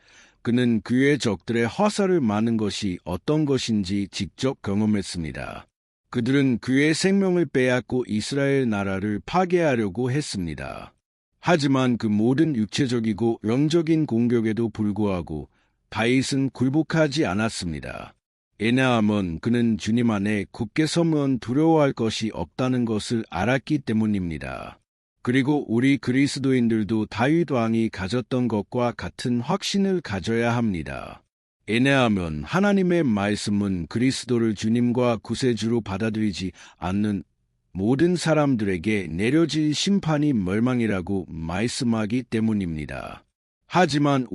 그는 그의 적들의 화살을 맞는 것이 어떤 것인지 직접 경험했습니다. 그들은 그의 생명을 빼앗고 이스라엘 나라를 파괴하려고 했습니다. 하지만 그 모든 육체적이고 영적인 공격에도 불구하고 다윗은 굴복하지 않았습니다. 왜냐하면 그는 주님 안에 굳게 서면 두려워할 것이 없다는 것을 알았기 때문입니다. 그리고 우리 그리스도인들도 다윗 왕이 가졌던 것과 같은 확신을 가져야 합니다. 왜냐하면 하나님의 말씀은 그리스도를 주님과 구세주로 받아들이지 않는 모든 사람들에게 내려질 심판이 멸망이라고 말씀하기 때문입니다. 하지만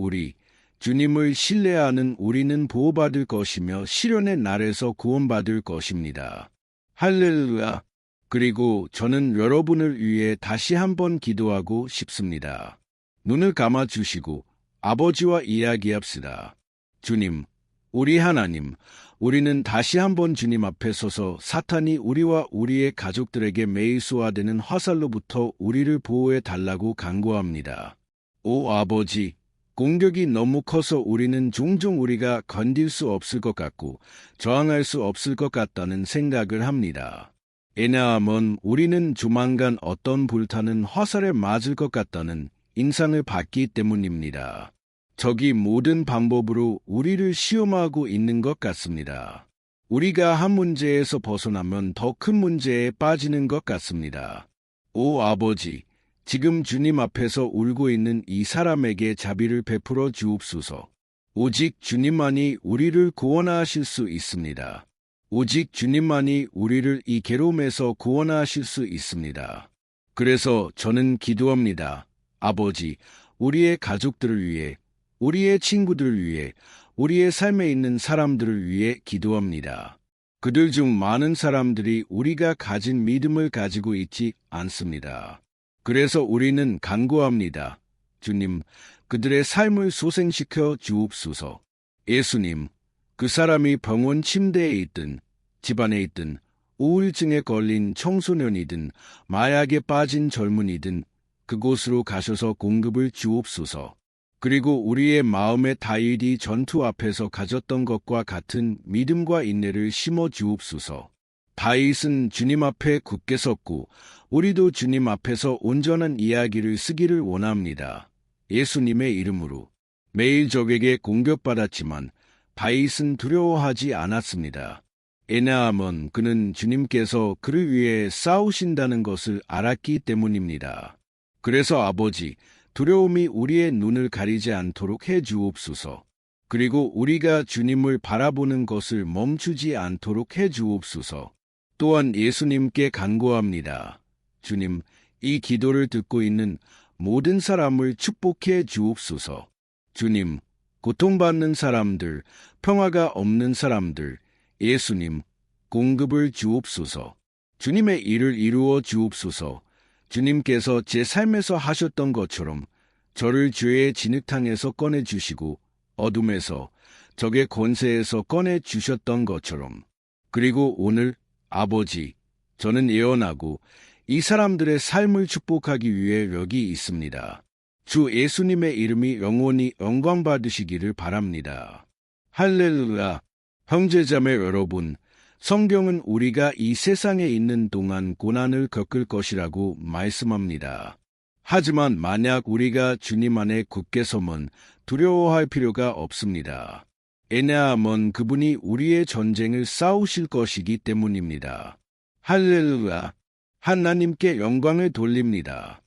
주님을 신뢰하는 우리는 보호받을 것이며 시련의 날에서 구원받을 것입니다. 할렐루야. 그리고 저는 여러분을 위해 다시 한번 기도하고 싶습니다. 눈을 감아주시고 아버지와 이야기합시다. 주님, 우리 하나님, 우리는 다시 한번 주님 앞에 서서 사탄이 우리와 우리의 가족들에게 매일 쏘아대는 화살로부터 우리를 보호해 달라고 간구합니다. 오 아버지, 공격이 너무 커서 우리는 종종 우리가 건딜 수 없을 것 같고 저항할 수 없을 것 같다는 생각을 합니다. 왜냐하면 우리는 조만간 어떤 불타는 화살에 맞을 것 같다는 인상을 받기 때문입니다. 적이 모든 방법으로 우리를 시험하고 있는 것 같습니다. 우리가 한 문제에서 벗어나면 더 큰 문제에 빠지는 것 같습니다. 오 아버지, 지금 주님 앞에서 울고 있는 이 사람에게 자비를 베풀어 주옵소서. 오직 주님만이 우리를 구원하실 수 있습니다. 오직 주님만이 우리를 이 괴로움에서 구원하실 수 있습니다. 그래서 저는 기도합니다. 아버지, 우리의 가족들을 위해, 우리의 친구들을 위해, 우리의 삶에 있는 사람들을 위해 기도합니다. 그들 중 많은 사람들이 우리가 가진 믿음을 가지고 있지 않습니다. 그래서 우리는 간구합니다. 주님, 그들의 삶을 소생시켜 주옵소서. 예수님, 그 사람이 병원 침대에 있든, 집안에 있든, 우울증에 걸린 청소년이든, 마약에 빠진 젊은이든, 그곳으로 가셔서 공급을 주옵소서. 그리고 우리의 마음에 다윗이 전투 앞에서 가졌던 것과 같은 믿음과 인내를 심어 주옵소서. 다윗은 주님 앞에 굳게 섰고 우리도 주님 앞에서 온전한 이야기를 쓰기를 원합니다. 예수님의 이름으로. 매일 적에게 공격받았지만 다윗은 두려워하지 않았습니다. 왜냐하면 그는 주님께서 그를 위해 싸우신다는 것을 알았기 때문입니다. 그래서 아버지, 두려움이 우리의 눈을 가리지 않도록 해 주옵소서. 그리고 우리가 주님을 바라보는 것을 멈추지 않도록 해 주옵소서. 또한 예수님께 간구합니다. 주님, 이 기도를 듣고 있는 모든 사람을 축복해 주옵소서. 주님, 고통받는 사람들, 평화가 없는 사람들, 예수님, 공급을 주옵소서. 주님의 일을 이루어 주옵소서. 주님께서 제 삶에서 하셨던 것처럼 저를 죄의 진흙탕에서 꺼내주시고 어둠에서 적의 권세에서 꺼내주셨던 것처럼. 그리고 오늘 아버지, 저는 예언하고 이 사람들의 삶을 축복하기 위해 여기 있습니다. 주 예수님의 이름이 영원히 영광받으시기를 바랍니다. 할렐루야! 형제자매 여러분, 성경은 우리가 이 세상에 있는 동안 고난을 겪을 것이라고 말씀합니다. 하지만 만약 우리가 주님 안에 굳게 서면 두려워할 필요가 없습니다. 왜냐하면 그분이 우리의 전쟁을 싸우실 것이기 때문입니다. 할렐루야! 하나님께 영광을 돌립니다.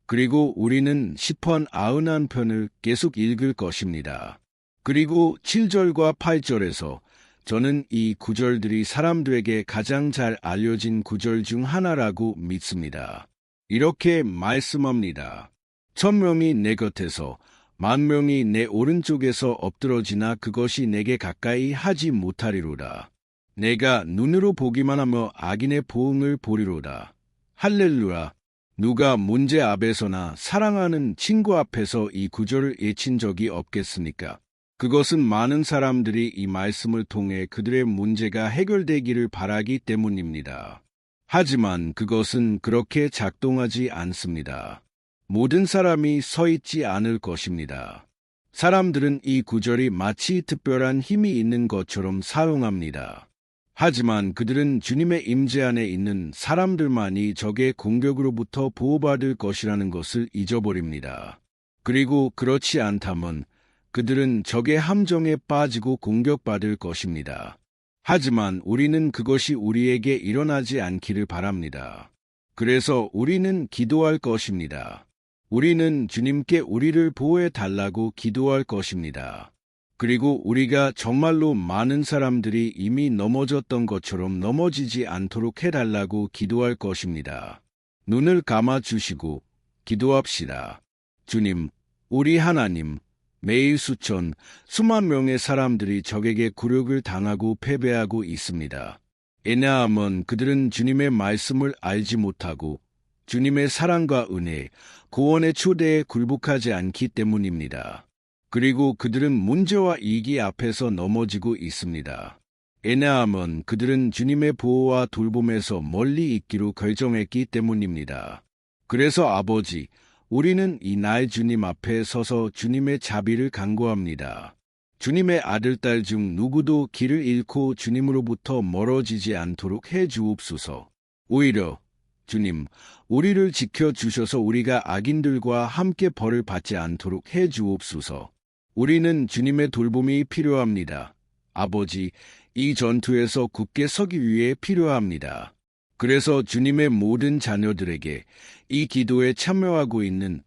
그리고 우리는 시편 91편을 계속 읽을 것입니다. 그리고 7절과 8절에서 저는 이 구절들이 사람들에게 가장 잘 알려진 구절 중 하나라고 믿습니다. 이렇게 말씀합니다. 1000명이 내 곁에서 10,000명이 내 오른쪽에서 엎드러지나 그것이 내게 가까이 하지 못하리로다. 내가 눈으로 보기만 하며 악인의 보응을 보리로다. 할렐루야! 누가 문제 앞에서나 사랑하는 친구 앞에서 이 구절을 외친 적이 없겠습니까? 그것은 많은 사람들이 이 말씀을 통해 그들의 문제가 해결되기를 바라기 때문입니다. 하지만 그것은 그렇게 작동하지 않습니다. 모든 사람이 서 있지 않을 것입니다. 사람들은 이 구절이 마치 특별한 힘이 있는 것처럼 사용합니다. 하지만 그들은 주님의 임재 안에 있는 사람들만이 적의 공격으로부터 보호받을 것이라는 것을 잊어버립니다. 그리고 그렇지 않다면 그들은 적의 함정에 빠지고 공격받을 것입니다. 하지만 우리는 그것이 우리에게 일어나지 않기를 바랍니다. 그래서 우리는 기도할 것입니다. 우리는 주님께 우리를 보호해 달라고 기도할 것입니다. 그리고 우리가 정말로 많은 사람들이 이미 넘어졌던 것처럼 넘어지지 않도록 해달라고 기도할 것입니다. 눈을 감아주시고 기도합시다. 주님, 우리 하나님, 매일 수천, 수만 명의 사람들이 적에게 굴욕을 당하고 패배하고 있습니다. 왜냐하면 그들은 주님의 말씀을 알지 못하고 주님의 사랑과 은혜, 구원의 초대에 굴복하지 않기 때문입니다. 그리고 그들은 문제와 이기 앞에서 넘어지고 있습니다. 왜냐하면 그들은 주님의 보호와 돌봄에서 멀리 있기로 결정했기 때문입니다. 그래서 아버지, 우리는 이날 주님 앞에 서서 주님의 자비를 간구합니다. 주님의 아들, 딸 중 누구도 길을 잃고 주님으로부터 멀어지지 않도록 해 주옵소서. 오히려 주님, 우리를 지켜주셔서 우리가 악인들과 함께 벌을 받지 않도록 해 주옵소서. 우리는 주님의 돌봄이 필요합니다. 아버지, 이 전투에서 굳게 서기 위해 필요합니다. 그래서 주님의 모든 자녀들에게 이 기도에 참여하고 있는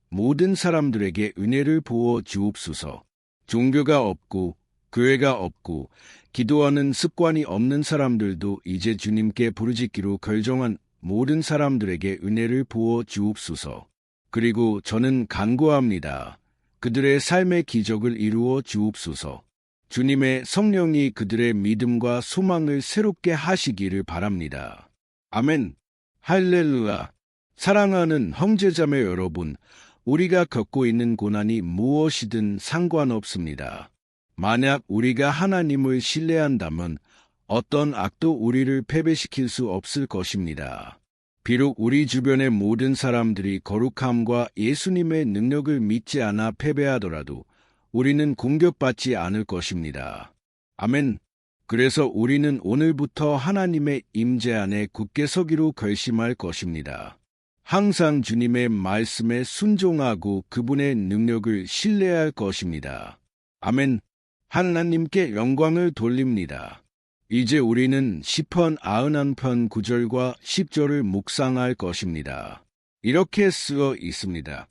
모든 사람들에게 은혜를 부어 주옵소서. 종교가 없고 교회가 없고 기도하는 습관이 없는 사람들도 이제 주님께 부르짖기로 결정한 모든 사람들에게 은혜를 부어 주옵소서. 그리고 저는 간구합니다. 그들의 삶의 기적을 이루어 주옵소서. 주님의 성령이 그들의 믿음과 소망을 새롭게 하시기를 바랍니다. 아멘. 할렐루야. 사랑하는 형제자매 여러분, 우리가 겪고 있는 고난이 무엇이든 상관없습니다. 만약 우리가 하나님을 신뢰한다면 어떤 악도 우리를 패배시킬 수 없을 것입니다. 비록 우리 주변의 모든 사람들이 거룩함과 예수님의 능력을 믿지 않아 패배하더라도 우리는 공격받지 않을 것입니다. 아멘. 그래서 우리는 오늘부터 하나님의 임재 안에 굳게 서기로 결심할 것입니다. 항상 주님의 말씀에 순종하고 그분의 능력을 신뢰할 것입니다. 아멘. 하나님께 영광을 돌립니다. 이제 우리는 시편 91편 9절과 10절을 묵상할 것입니다. 이렇게 쓰여 있습니다.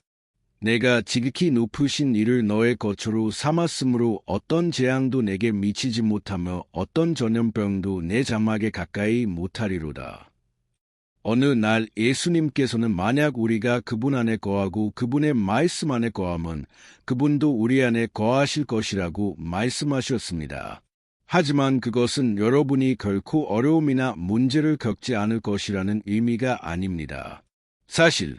내가 지극히 높으신 이를 너의 거처로 삼았으므로 어떤 재앙도 내게 미치지 못하며 어떤 전염병도 내 장막에 가까이 못하리로다. 어느 날 예수님께서는 만약 우리가 그분 안에 거하고 그분의 말씀 안에 거하면 그분도 우리 안에 거하실 것이라고 말씀하셨습니다. 하지만 그것은 여러분이 결코 어려움이나 문제를 겪지 않을 것이라는 의미가 아닙니다. 사실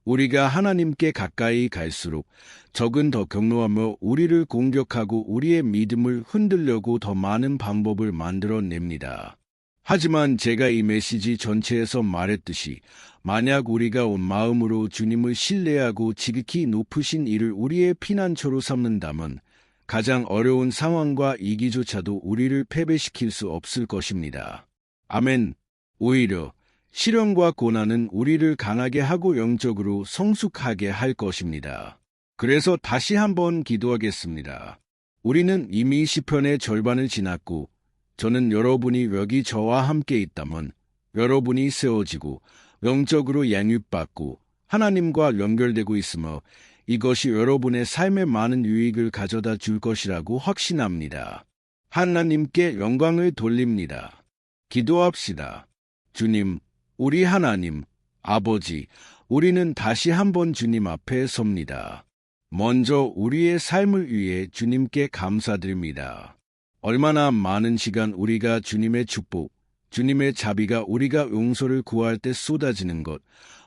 우리가 하나님께 가까이 갈수록 적은 더 격노하며 우리를 공격하고 우리의 믿음을 흔들려고 더 많은 방법을 만들어냅니다. 하지만 제가 이 메시지 전체에서 말했듯이 만약 우리가 온 마음으로 주님을 신뢰하고 지극히 높으신 이를 우리의 피난처로 삼는다면 가장 어려운 상황과 이기조차도 우리를 패배시킬 수 없을 것입니다. 아멘. 오히려 시련과 고난은 우리를 강하게 하고 영적으로 성숙하게 할 것입니다. 그래서 다시 한번 기도하겠습니다. 우리는 이미 시편의 절반을 지났고 저는 여러분이 여기 저와 함께 있다면 여러분이 세워지고 영적으로 양육받고 하나님과 연결되고 있으며 이것이 여러분의 삶에 많은 유익을 가져다 줄 것이라고 확신합니다. 하나님께 영광을 돌립니다. 기도합시다. 주님, 우리 하나님, 아버지, 우리는 다시 한번 주님 앞에 섭니다. 먼저 우리의 삶을 위해 주님께 감사드립니다. 얼마나 많은 시간 우리가 주님의 축복, 주님의 자비가 우리가 용서를 구할 때 쏟아지는 것,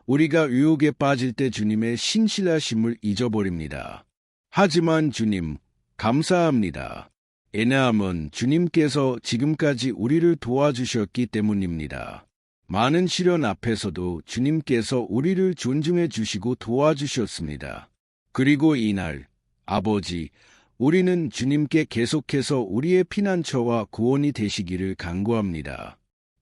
우리가 유혹에 빠질 때 주님의 신실하심을 잊어버립니다. 하지만 주님, 감사합니다. 왜냐하면 주님께서 지금까지 우리를 도와주셨기 때문입니다. 많은 시련 앞에서도 주님께서 우리를 존중해 주시고 도와주셨습니다. 그리고 이날, 아버지, 우리는 주님께 계속해서 우리의 피난처와 구원이 되시기를 간구합니다.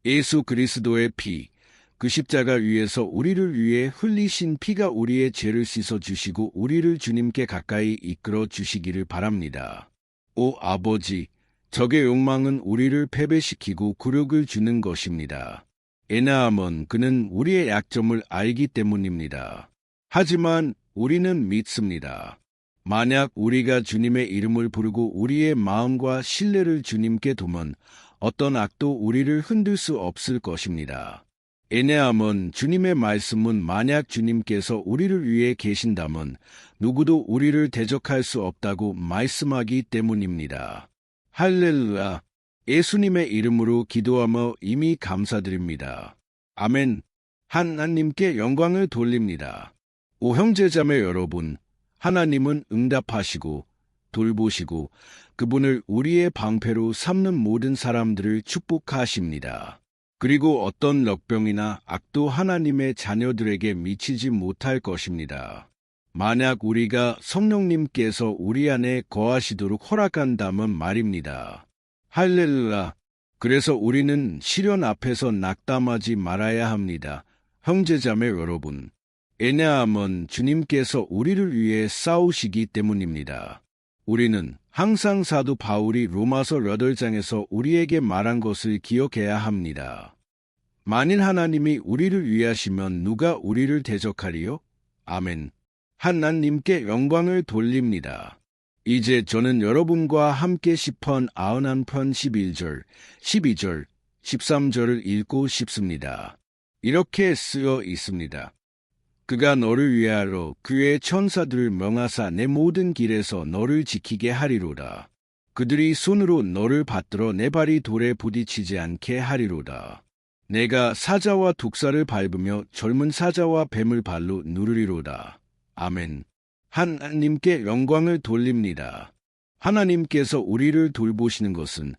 예수 그리스도의 피, 그 십자가 위에서 우리를 위해 흘리신 피가 우리의 죄를 씻어주시고 우리를 주님께 가까이 이끌어 주시기를 바랍니다. 오 아버지, 적의 욕망은 우리를 패배시키고 굴욕을 주는 것입니다. 왜냐하면 그는 우리의 약점을 알기 때문입니다. 하지만 우리는 믿습니다. 만약 우리가 주님의 이름을 부르고 우리의 마음과 신뢰를 주님께 두면 어떤 악도 우리를 흔들 수 없을 것입니다. 왜냐하면 주님의 말씀은 만약 주님께서 우리를 위해 계신다면 누구도 우리를 대적할 수 없다고 말씀하기 때문입니다. 할렐루야! 예수님의 이름으로 기도하며 이미 감사드립니다. 아멘. 하나님께 영광을 돌립니다. 오 형제자매 여러분, 하나님은 응답하시고 돌보시고 그분을 우리의 방패로 삼는 모든 사람들을 축복하십니다. 그리고 어떤 역병이나 악도 하나님의 자녀들에게 미치지 못할 것입니다. 만약 우리가 성령님께서 우리 안에 거하시도록 허락한다면 말입니다. 할렐루야! 그래서 우리는 시련 앞에서 낙담하지 말아야 합니다. 형제자매 여러분. 왜냐하면 주님께서 우리를 위해 싸우시기 때문입니다. 우리는 항상 사도 바울이 로마서 8장에서 우리에게 말한 것을 기억해야 합니다. 만일 하나님이 우리를 위하시면 누가 우리를 대적하리요? 아멘. 하나님께 영광을 돌립니다. 이제 저는 여러분과 함께 시편 91편 11절, 12절, 13절을 읽고 싶습니다. 이렇게 쓰여 있습니다. 그가 너를 위하여 그의 천사들을 명하사 내 모든 길에서 너를 지키게 하리로다. 그들이 손으로 너를 받들어 내 발이 돌에 부딪히지 않게 하리로다. 내가 사자와 독사를 밟으며 젊은 사자와 뱀을 발로 누르리로다. 아멘. 하나님께 영광을 돌립니다. 하나님께서 우리를 돌보시는 것은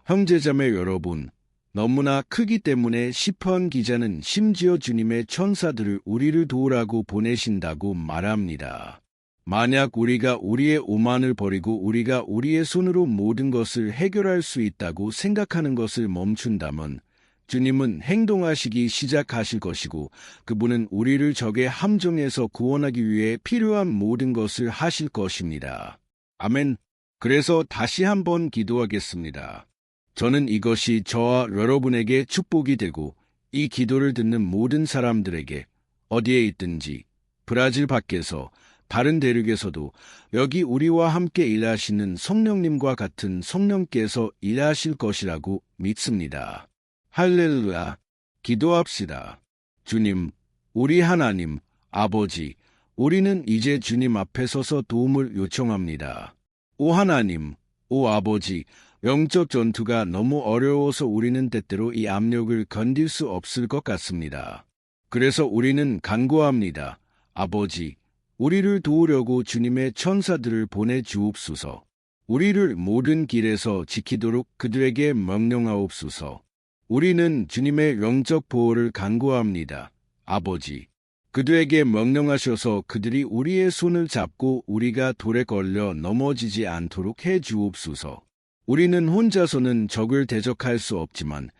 형제자매 여러분, 너무나 크기 때문에 시편 기자는 심지어 주님의 천사들을 우리를 도우라고 보내신다고 말합니다. 만약 우리가 우리의 오만을 버리고 우리가 우리의 손으로 모든 것을 해결할 수 있다고 생각하는 것을 멈춘다면 주님은 행동하시기 시작하실 것이고 그분은 우리를 적의 함정에서 구원하기 위해 필요한 모든 것을 하실 것입니다. 아멘. 그래서 다시 한번 기도하겠습니다. 저는 이것이 저와 여러분에게 축복이 되고 이 기도를 듣는 모든 사람들에게 어디에 있든지 브라질 밖에서 다른 대륙에서도 여기 우리와 함께 일하시는 성령님과 같은 성령께서 일하실 것이라고 믿습니다. 할렐루야! 기도합시다. 주님, 우리 하나님, 아버지, 우리는 이제 주님 앞에 서서 도움을 요청합니다. 오 하나님, 오 아버지, 영적 전투가 너무 어려워서 우리는 때때로 이 압력을 견딜 수 없을 것 같습니다. 그래서 우리는 간구합니다. 아버지, 우리를 도우려고 주님의 천사들을 보내주옵소서. 우리를 모든 길에서 지키도록 그들에게 명령하옵소서. 우리는 주님의 영적 보호를 간구합니다. 아버지, 그들에게 명령하셔서 그들이 우리의 손을 잡고 우리가 돌에 걸려 넘어지지 않도록 해 주옵소서. 우리는 혼자서는 적을 대적할 수 없지만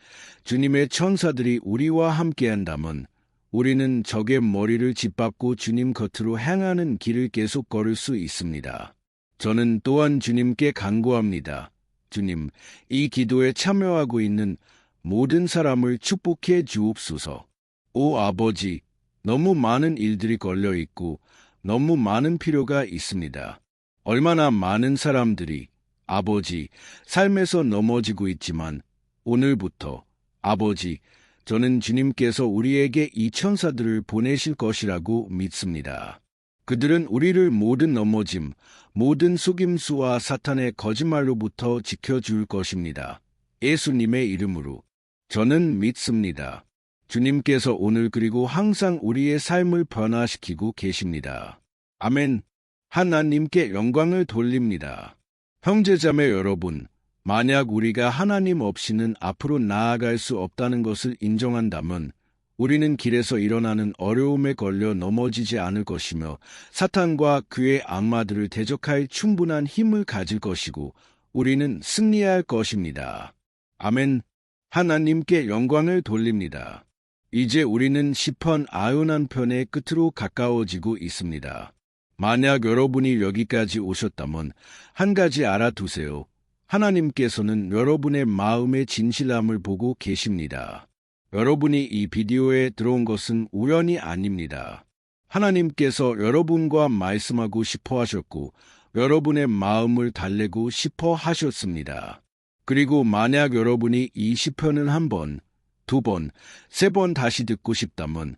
주님의 천사들이 우리와 함께한다면 우리는 적의 머리를 짓밟고 주님 겉으로 향하는 길을 계속 걸을 수 있습니다. 저는 또한 주님께 간구합니다. 주님, 이 기도에 참여하고 있는 모든 사람을 축복해 주옵소서. 오 아버지, 너무 많은 일들이 걸려 있고 너무 많은 필요가 있습니다. 얼마나 많은 사람들이 아버지, 삶에서 넘어지고 있지만 오늘부터 아버지, 저는 주님께서 우리에게 이 천사들을 보내실 것이라고 믿습니다. 그들은 우리를 모든 넘어짐, 모든 속임수와 사탄의 거짓말로부터 지켜줄 것입니다. 예수님의 이름으로 저는 믿습니다. 주님께서 오늘 그리고 항상 우리의 삶을 변화시키고 계십니다. 아멘. 하나님께 영광을 돌립니다. 형제자매 여러분, 만약 우리가 하나님 없이는 앞으로 나아갈 수 없다는 것을 인정한다면 우리는 길에서 일어나는 어려움에 걸려 넘어지지 않을 것이며 사탄과 그의 악마들을 대적할 충분한 힘을 가질 것이고 우리는 승리할 것입니다. 아멘. 하나님께 영광을 돌립니다. 이제 우리는 시편 91편의 끝으로 가까워지고 있습니다. 만약 여러분이 여기까지 오셨다면 한 가지 알아두세요. 하나님께서는 여러분의 마음의 진실함을 보고 계십니다. 여러분이 이 비디오에 들어온 것은 우연이 아닙니다. 하나님께서 여러분과 말씀하고 싶어 하셨고 여러분의 마음을 달래고 싶어 하셨습니다. 그리고 만약 여러분이 이 시편을 한 번, 두 번, 세 번 다시 듣고 싶다면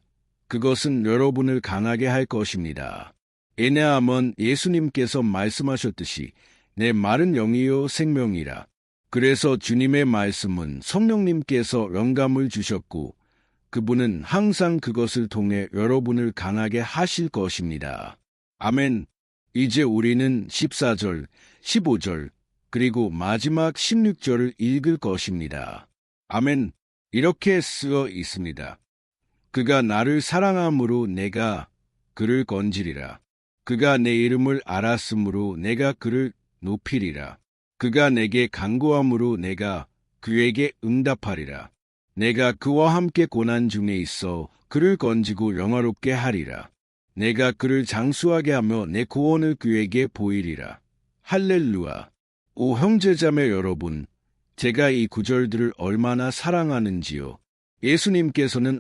그것은 여러분을 강하게 할 것입니다. 왜냐하면 예수님께서 말씀하셨듯이 내 말은 영이요 생명이라. 그래서 주님의 말씀은 성령님께서 영감을 주셨고 그분은 항상 그것을 통해 여러분을 강하게 하실 것입니다. 아멘. 이제 우리는 14절, 15절, 그리고 마지막 16절을 읽을 것입니다. 아멘. 이렇게 쓰여 있습니다. 그가 나를 사랑함으로 내가 그를 건지리라. 그가 내 이름을 알았으므로 내가 그를 높이리라. 그가 내게 간구함으로 내가 그에게 응답하리라. 내가 그와 함께 고난 중에 있어 그를 건지고 영화롭게 하리라. 내가 그를 장수하게 하며 내 구원을 그에게 보이리라. 할렐루야. 오 형제자매 여러분, 제가 이 구절들을 얼마나 사랑하는지요. 예수님께서는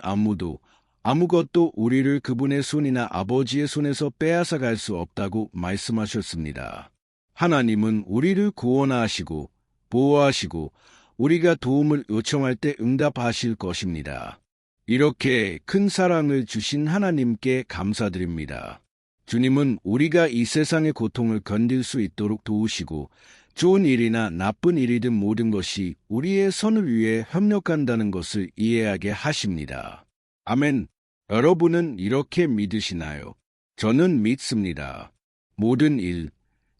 아무것도 우리를 그분의 손이나 아버지의 손에서 빼앗아갈 수 없다고 말씀하셨습니다. 하나님은 우리를 구원하시고 보호하시고 우리가 도움을 요청할 때 응답하실 것입니다. 이렇게 큰 사랑을 주신 하나님께 감사드립니다. 주님은 우리가 이 세상의 고통을 견딜 수 있도록 도우시고 좋은 일이나 나쁜 일이든 모든 것이 우리의 선을 위해 협력한다는 것을 이해하게 하십니다. 아멘. 여러분은 이렇게 믿으시나요? 저는 믿습니다. 모든 일,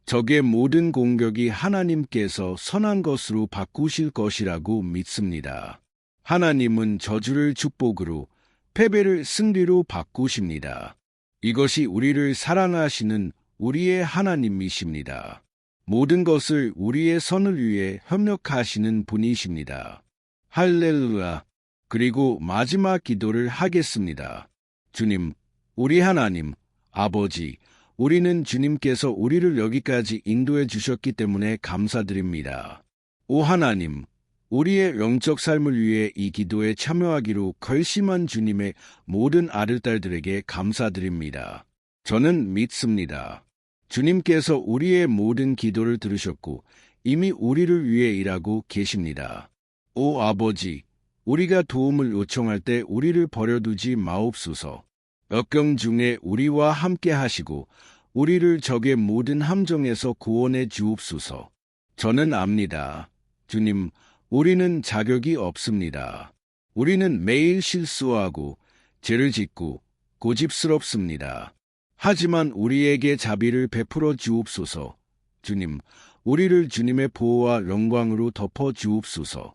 적의 모든 공격이 하나님께서 선한 것으로 바꾸실 것이라고 믿습니다. 하나님은 저주를 축복으로, 패배를 승리로 바꾸십니다. 이것이 우리를 사랑하시는 우리의 하나님이십니다. 모든 것을 우리의 선을 위해 협력하시는 분이십니다. 할렐루야. 그리고 마지막 기도를 하겠습니다. 주님, 우리 하나님, 아버지, 우리는 주님께서 우리를 여기까지 인도해 주셨기 때문에 감사드립니다. 오 하나님, 우리의 영적 삶을 위해 이 기도에 참여하기로 결심한 주님의 모든 아들딸들에게 감사드립니다. 저는 믿습니다. 주님께서 우리의 모든 기도를 들으셨고 이미 우리를 위해 일하고 계십니다. 오 아버지, 우리가 도움을 요청할 때 우리를 버려두지 마옵소서. 역경 중에 우리와 함께 하시고 우리를 적의 모든 함정에서 구원해 주옵소서. 저는 압니다. 주님, 우리는 자격이 없습니다. 우리는 매일 실수하고 죄를 짓고 고집스럽습니다. 하지만 우리에게 자비를 베풀어 주옵소서. 주님, 우리를 주님의 보호와 영광으로 덮어 주옵소서.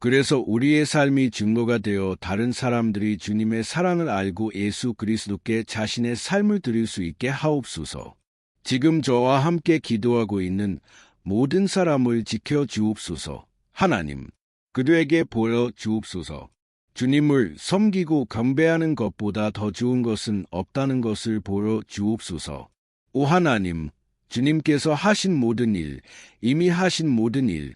그래서 우리의 삶이 증거가 되어 다른 사람들이 주님의 사랑을 알고 예수 그리스도께 자신의 삶을 드릴 수 있게 하옵소서. 지금 저와 함께 기도하고 있는 모든 사람을 지켜 주옵소서. 하나님, 그들에게 보여 주옵소서. 주님을 섬기고 경배하는 것보다 더 좋은 것은 없다는 것을 보여 주옵소서. 오 하나님, 주님께서 하신 모든 일, 이미 하신 모든 일,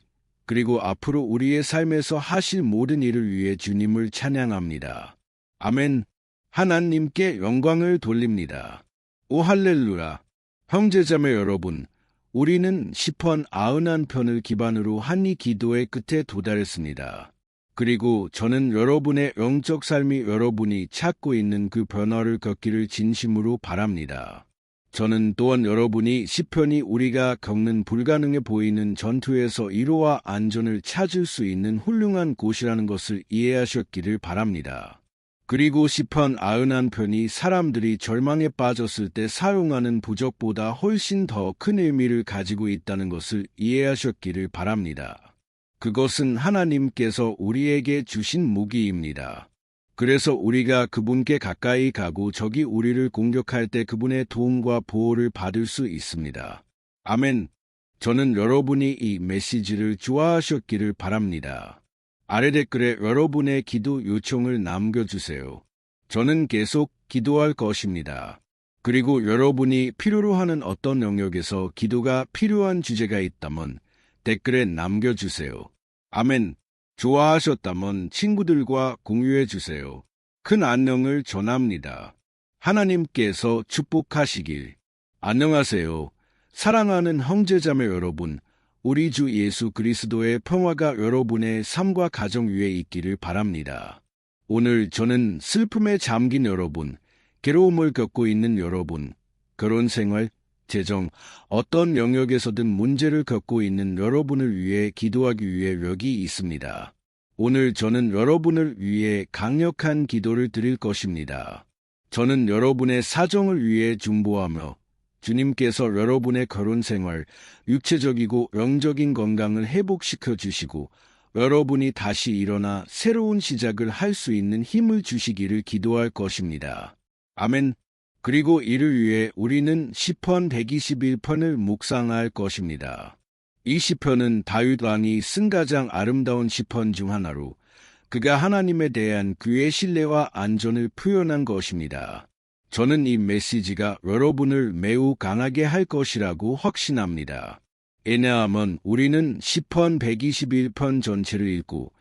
그리고 앞으로 우리의 삶에서 하실 모든 일을 위해 주님을 찬양합니다. 아멘. 하나님께 영광을 돌립니다. 오 할렐루야. 형제자매 여러분, 우리는 시편 91편을 기반으로 한 이 기도의 끝에 도달했습니다. 그리고 저는 여러분의 영적 삶이 여러분이 찾고 있는 그 변화를 겪기를 진심으로 바랍니다. 저는 또한 여러분이 시편이 우리가 겪는 불가능해 보이는 전투에서 위로와 안전을 찾을 수 있는 훌륭한 곳이라는 것을 이해하셨기를 바랍니다. 그리고 시편 91편이 사람들이 절망에 빠졌을 때 사용하는 부적보다 훨씬 더 큰 의미를 가지고 있다는 것을 이해하셨기를 바랍니다. 그것은 하나님께서 우리에게 주신 무기입니다. 그래서 우리가 그분께 가까이 가고 적이 우리를 공격할 때 그분의 도움과 보호를 받을 수 있습니다. 아멘. 저는 여러분이 이 메시지를 좋아하셨기를 바랍니다. 아래 댓글에 여러분의 기도 요청을 남겨주세요. 저는 계속 기도할 것입니다. 그리고 여러분이 필요로 하는 어떤 영역에서 기도가 필요한 주제가 있다면 댓글에 남겨주세요. 아멘. 좋아하셨다면 친구들과 공유해 주세요. 큰 안녕을 전합니다. 하나님께서 축복하시길. 안녕하세요. 사랑하는 형제자매 여러분, 우리 주 예수 그리스도의 평화가 여러분의 삶과 가정 위에 있기를 바랍니다. 오늘 저는 슬픔에 잠긴 여러분, 괴로움을 겪고 있는 여러분, 결혼 생활, 재정, 어떤 영역에서든 문제를 겪고 있는 여러분을 위해 기도하기 위해 여기 있습니다. 오늘 저는 여러분을 위해 강력한 기도를 드릴 것입니다. 저는 여러분의 사정을 위해 중보하며 주님께서 여러분의 결혼 생활, 육체적이고 영적인 건강을 회복시켜 주시고 여러분이 다시 일어나 새로운 시작을 할 수 있는 힘을 주시기를 기도할 것입니다. 아멘. 그리고 이를 위해 우리는 시편 121편을 묵상할 것입니다. 이 시편은 다윗 왕이 쓴 가장 아름다운 시편 중 하나로 그가 하나님에 대한 그의 신뢰와 안전을 표현한 것입니다. 저는 이 메시지가 여러분을 매우 강하게 할 것이라고 확신합니다. 왜냐하면 우리는 시편 121편 전체를 읽고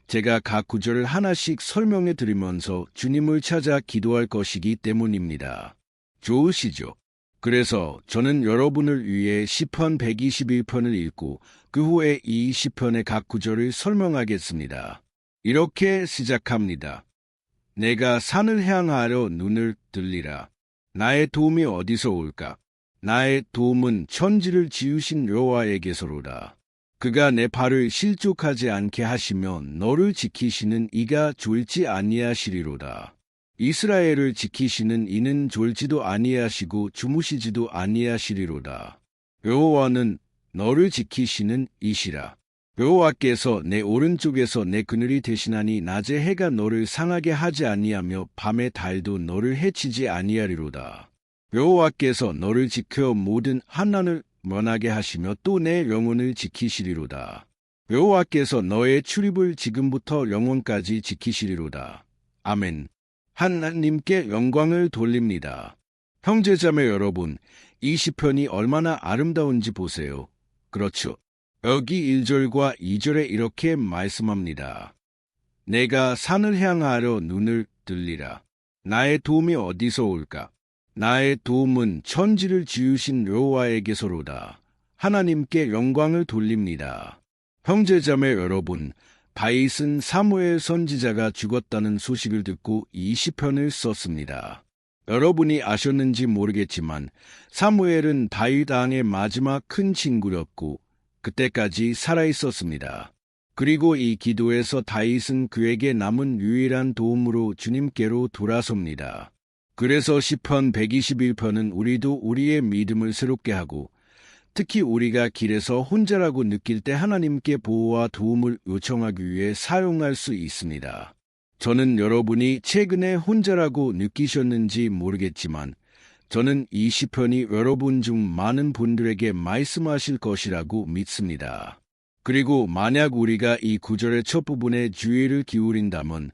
제가 각 구절을 하나씩 설명해 드리면서 주님을 찾아 기도할 것이기 때문입니다. 좋으시죠? 그래서 저는 여러분을 위해 시편 121편을 읽고 그 후에 이 시편의 각 구절을 설명하겠습니다. 이렇게 시작합니다. 내가 산을 향하여 눈을 들리라. 나의 도움이 어디서 올까? 나의 도움은 천지를 지으신 여호와에게서로다. 그가 내 발을 실족하지 않게 하시며 너를 지키시는 이가 졸지 아니하시리로다. 이스라엘을 지키시는 이는 졸지도 아니하시고 주무시지도 아니하시리로다. 여호와는 너를 지키시는 이시라. 여호와께서 내 오른쪽에서 내 그늘이 되시나니 낮에 해가 너를 상하게 하지 아니하며 밤에 달도 너를 해치지 아니하리로다. 여호와께서 너를 지켜 모든 환난을 면하게 하시며 또 내 영혼을 지키시리로다. 여호와께서 너의 출입을 지금부터 영원까지 지키시리로다. 아멘. 하나님께 영광을 돌립니다. 형제자매 여러분, 이 시편이 얼마나 아름다운지 보세요. 그렇죠. 여기 1절과 2절에 이렇게 말씀합니다. 내가 산을 향하여 눈을 들리라. 나의 도움이 어디서 올까? 나의 도움은 천지를 지으신 여호와에게서로다. 하나님께 영광을 돌립니다. 형제자매 여러분, 다윗은 사무엘 선지자가 죽었다는 소식을 듣고 이 시편을 썼습니다. 여러분이 아셨는지 모르겠지만 사무엘은 다윗 왕의 마지막 큰 친구였고 그때까지 살아있었습니다. 그리고 이 기도에서 다윗은 그에게 남은 유일한 도움으로 주님께로 돌아섭니다. 그래서 시편 121편은 우리도 우리의 믿음을 새롭게 하고 특히 우리가 길에서 혼자라고 느낄 때 하나님께 보호와 도움을 요청하기 위해 사용할 수 있습니다. 저는 여러분이 최근에 혼자라고 느끼셨는지 모르겠지만 저는 이 시편이 여러분 중 많은 분들에게 말씀하실 것이라고 믿습니다. 그리고 만약 우리가 이 구절의 첫 부분에 주의를 기울인다면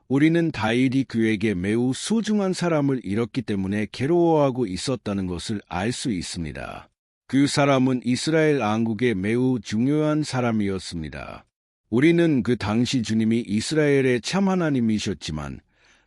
우리는 다윗이 그에게 매우 소중한 사람을 잃었기 때문에 괴로워하고 있었다는 것을 알 수 있습니다. 그 사람은 이스라엘 왕국의 매우 중요한 사람이었습니다. 우리는 그 당시 주님이 이스라엘의 참 하나님이셨지만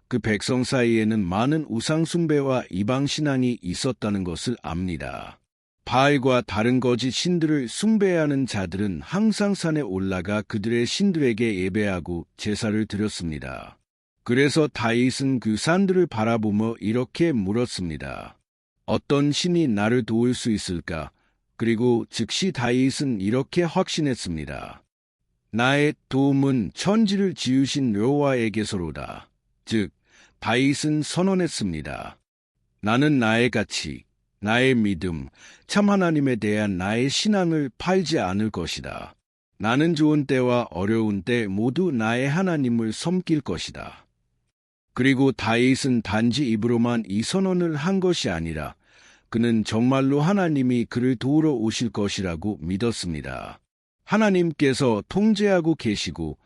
그 백성 사이에는 많은 우상 숭배와 이방 신앙이 있었다는 것을 압니다. 바알과 다른 거짓 신들을 숭배하는 자들은 항상 산에 올라가 그들의 신들에게 예배하고 제사를 드렸습니다. 그래서 다윗은 그 산들을 바라보며 이렇게 물었습니다. 어떤 신이 나를 도울 수 있을까? 그리고 즉시 다윗은 이렇게 확신했습니다. 나의 도움은 천지를 지으신 여호와에게서로다. 즉, 다윗은 선언했습니다. 나는 나의 가치, 나의 믿음, 참 하나님에 대한 나의 신앙을 팔지 않을 것이다. 나는 좋은 때와 어려운 때 모두 나의 하나님을 섬길 것이다. 그리고 다윗은 단지 입으로만 이 선언을 한 것이 아니라 그는 정말로 하나님이 그를 도우러 오실 것이라고 믿었습니다. 하나님께서 통제하고 계시고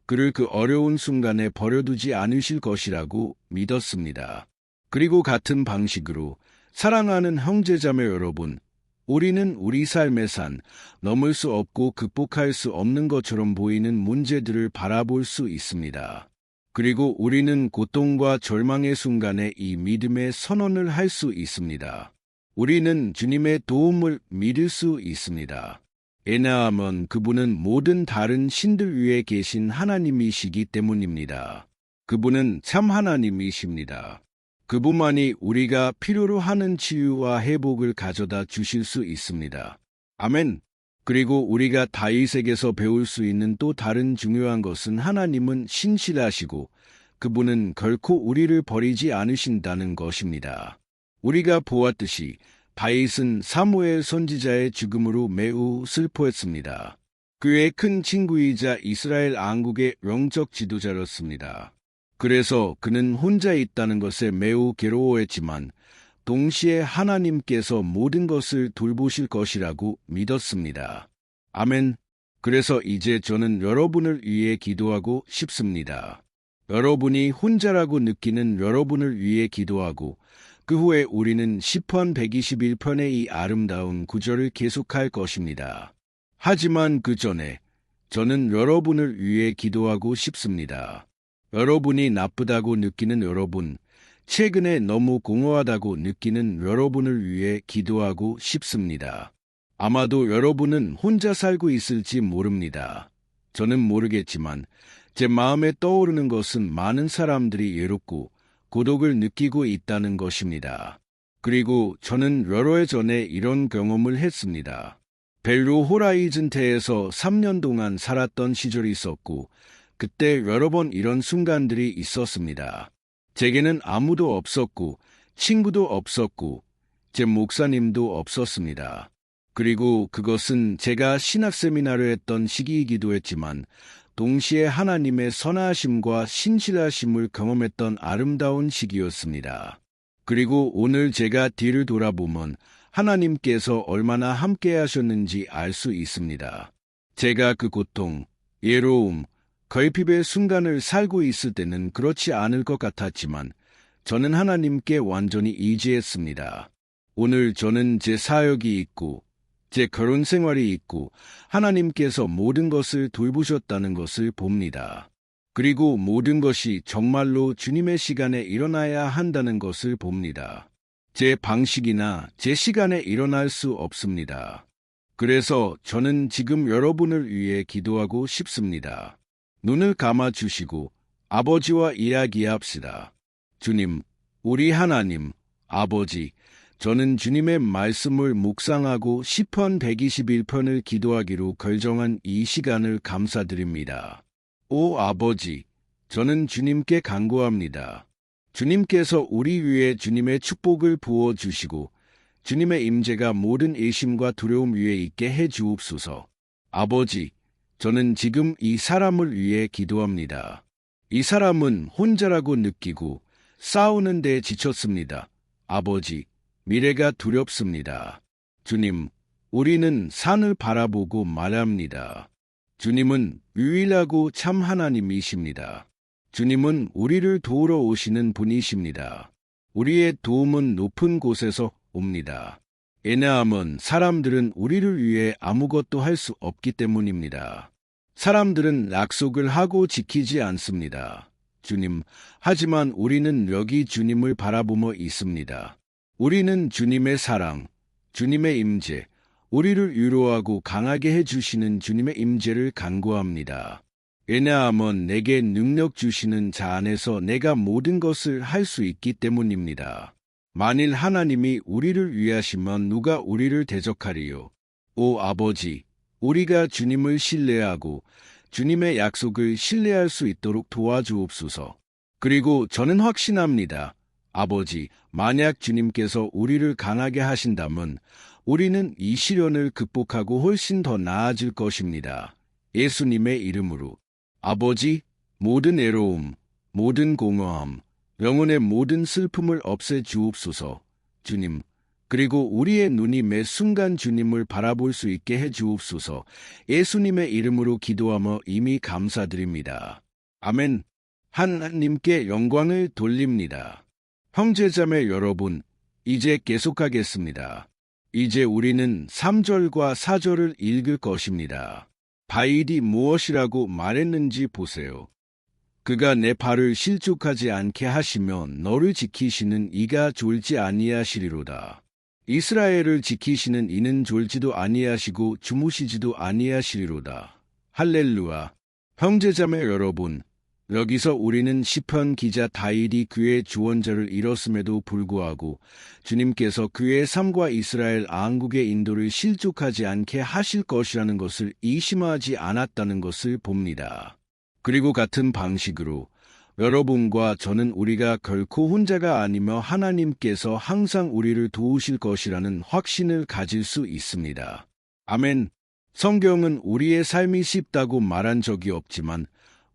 그를 그 어려운 순간에 버려두지 않으실 것이라고 믿었습니다. 그리고 같은 방식으로 사랑하는 형제자매 여러분, 우리는 우리 삶의 산, 넘을 수 없고 극복할 수 없는 것처럼 보이는 문제들을 바라볼 수 있습니다. 그리고 우리는 고통과 절망의 순간에 이 믿음의 선언을 할 수 있습니다. 우리는 주님의 도움을 믿을 수 있습니다. 왜냐하면 그분은 모든 다른 신들 위에 계신 하나님이시기 때문입니다. 그분은 참 하나님이십니다. 그분만이 우리가 필요로 하는 치유와 회복을 가져다 주실 수 있습니다. 아멘. 그리고 우리가 다윗에게서 배울 수 있는 또 다른 중요한 것은 하나님은 신실하시고 그분은 결코 우리를 버리지 않으신다는 것입니다. 우리가 보았듯이 다윗은 사무엘 선지자의 죽음으로 매우 슬퍼했습니다. 그의 큰 친구이자 이스라엘 왕국의 영적 지도자였습니다. 그래서 그는 혼자 있다는 것에 매우 괴로워했지만 동시에 하나님께서 모든 것을 돌보실 것이라고 믿었습니다. 아멘. 그래서 이제 저는 여러분을 위해 기도하고 싶습니다. 여러분이 혼자라고 느끼는 여러분을 위해 기도하고 그 후에 우리는 시편 121편의 이 아름다운 구절을 계속할 것입니다. 하지만 그 전에 저는 여러분을 위해 기도하고 싶습니다. 여러분이 나쁘다고 느끼는 여러분, 최근에 너무 공허하다고 느끼는 여러분을 위해 기도하고 싶습니다. 아마도 여러분은 혼자 살고 있을지 모릅니다. 저는 모르겠지만 제 마음에 떠오르는 것은 많은 사람들이 외롭고 고독을 느끼고 있다는 것입니다. 그리고 저는 여러 해 전에 이런 경험을 했습니다. 벨로 호라이즌테에서 3년 동안 살았던 시절이 있었고 그때 여러 번 이런 순간들이 있었습니다. 제게는 아무도 없었고 친구도 없었고 제 목사님도 없었습니다. 그리고 그것은 제가 신학 세미나를 했던 시기이기도 했지만 동시에 하나님의 선하심과 신실하심을 경험했던 아름다운 시기였습니다. 그리고 오늘 제가 뒤를 돌아보면 하나님께서 얼마나 함께 하셨는지 알 수 있습니다. 제가 그 고통, 외로움, 결핍의 순간을 살고 있을 때는 그렇지 않을 것 같았지만 저는 하나님께 완전히 의지했습니다. 오늘 저는 제 사역이 있고 제 결혼 생활이 있고 하나님께서 모든 것을 돌보셨다는 것을 봅니다. 그리고 모든 것이 정말로 주님의 시간에 일어나야 한다는 것을 봅니다. 제 방식이나 제 시간에 일어날 수 없습니다. 그래서 저는 지금 여러분을 위해 기도하고 싶습니다. 눈을 감아 주시고 아버지와 이야기합시다. 주님, 우리 하나님, 아버지, 저는 주님의 말씀을 묵상하고 시편 121편을 기도하기로 결정한 이 시간을 감사드립니다. 오 아버지, 저는 주님께 간구합니다. 주님께서 우리 위에 주님의 축복을 부어주시고 주님의 임재가 모든 의심과 두려움 위에 있게 해 주옵소서. 아버지, 저는 지금 이 사람을 위해 기도합니다. 이 사람은 혼자라고 느끼고 싸우는 데 지쳤습니다. 아버지, 미래가 두렵습니다. 주님, 우리는 산을 바라보고 말합니다. 주님은 유일하고 참 하나님이십니다. 주님은 우리를 도우러 오시는 분이십니다. 우리의 도움은 높은 곳에서 옵니다. 왜냐하면 사람들은 우리를 위해 아무것도 할 수 없기 때문입니다. 사람들은 약속을 하고 지키지 않습니다. 주님, 하지만 우리는 여기 주님을 바라보며 있습니다. 우리는 주님의 사랑, 주님의 임재, 우리를 위로하고 강하게 해주시는 주님의 임재를 간구합니다. 왜냐하면 내게 능력 주시는 자 안에서 내가 모든 것을 할 수 있기 때문입니다. 만일 하나님이 우리를 위하시면 누가 우리를 대적하리요? 오 아버지, 우리가 주님을 신뢰하고 주님의 약속을 신뢰할 수 있도록 도와주옵소서. 그리고 저는 확신합니다. 아버지, 만약 주님께서 우리를 강하게 하신다면 우리는 이 시련을 극복하고 훨씬 더 나아질 것입니다. 예수님의 이름으로. 아버지, 모든 애로움, 모든 공허함, 영혼의 모든 슬픔을 없애 주옵소서. 주님, 그리고 우리의 눈이 매 순간 주님을 바라볼 수 있게 해 주옵소서. 예수님의 이름으로 기도하며 이미 감사드립니다. 아멘. 하나님께 영광을 돌립니다. 형제자매 여러분, 이제 계속하겠습니다. 이제 우리는 3절과 4절을 읽을 것입니다. 바울이 무엇이라고 말했는지 보세요. 그가 내 발을 실족하지 않게 하시며 너를 지키시는 이가 졸지 아니하시리로다. 이스라엘을 지키시는 이는 졸지도 아니하시고 주무시지도 아니하시리로다. 할렐루야. 형제자매 여러분, 여기서 우리는 시편 기자 다윗이 그의 주원자를 잃었음에도 불구하고 주님께서 그의 삶과 이스라엘 왕국의 인도를 실족하지 않게 하실 것이라는 것을 의심하지 않았다는 것을 봅니다. 그리고 같은 방식으로 여러분과 저는 우리가 결코 혼자가 아니며 하나님께서 항상 우리를 도우실 것이라는 확신을 가질 수 있습니다. 아멘. 성경은 우리의 삶이 쉽다고 말한 적이 없지만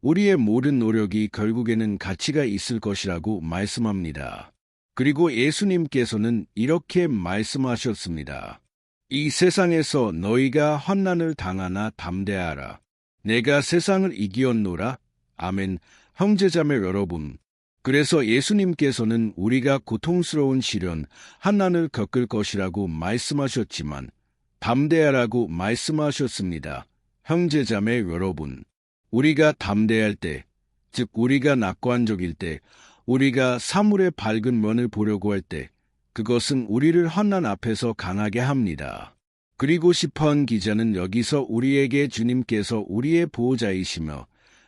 우리의 모든 노력이 결국에는 가치가 있을 것이라고 말씀합니다. 그리고 예수님께서는 이렇게 말씀하셨습니다. 이 세상에서 너희가 환난을 당하나 담대하라. 내가 세상을 이기었노라. 아멘. 형제자매 여러분, 그래서 예수님께서는 우리가 고통스러운 시련, 환난을 겪을 것이라고 말씀하셨지만 담대하라고 말씀하셨습니다. 형제자매 여러분, 우리가 담대할 때, 즉 우리가 낙관적일 때, 우리가 사물의 밝은 면을 보려고 할 때, 그것은 우리를 환난 앞에서 강하게 합니다. 그리고 시편 기자는 여기서 우리에게 주님께서 우리의 보호자이시며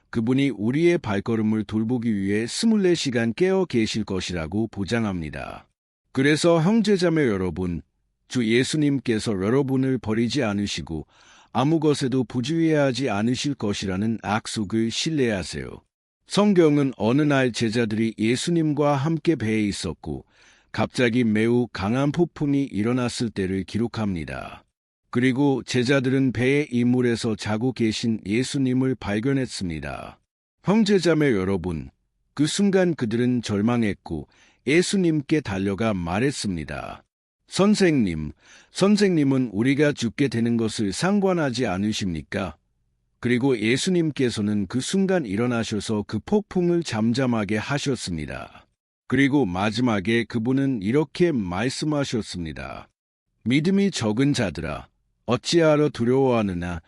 그분이 우리의 발걸음을 돌보기 위해 24시간 깨어 계실 것이라고 보장합니다. 그래서 형제자매 여러분, 주 예수님께서 여러분을 버리지 않으시고 아무 것에도 부주의하지 않으실 것이라는 약속을 신뢰하세요. 성경은 어느 날 제자들이 예수님과 함께 배에 있었고 갑자기 매우 강한 폭풍이 일어났을 때를 기록합니다. 그리고 제자들은 배의 이물에서 자고 계신 예수님을 발견했습니다. 형제자매 여러분, 그 순간 그들은 절망했고 예수님께 달려가 말했습니다. 선생님은 우리가 죽게 되는 것을 상관하지 않으십니까? 그리고 예수님께서는 그 순간 일어나셔서 그 폭풍을 잠잠하게 하셨습니다. 그리고 마지막에 그분은 이렇게 말씀하셨습니다. 믿음이 적은 자들아, 어찌하러 두려워하느냐?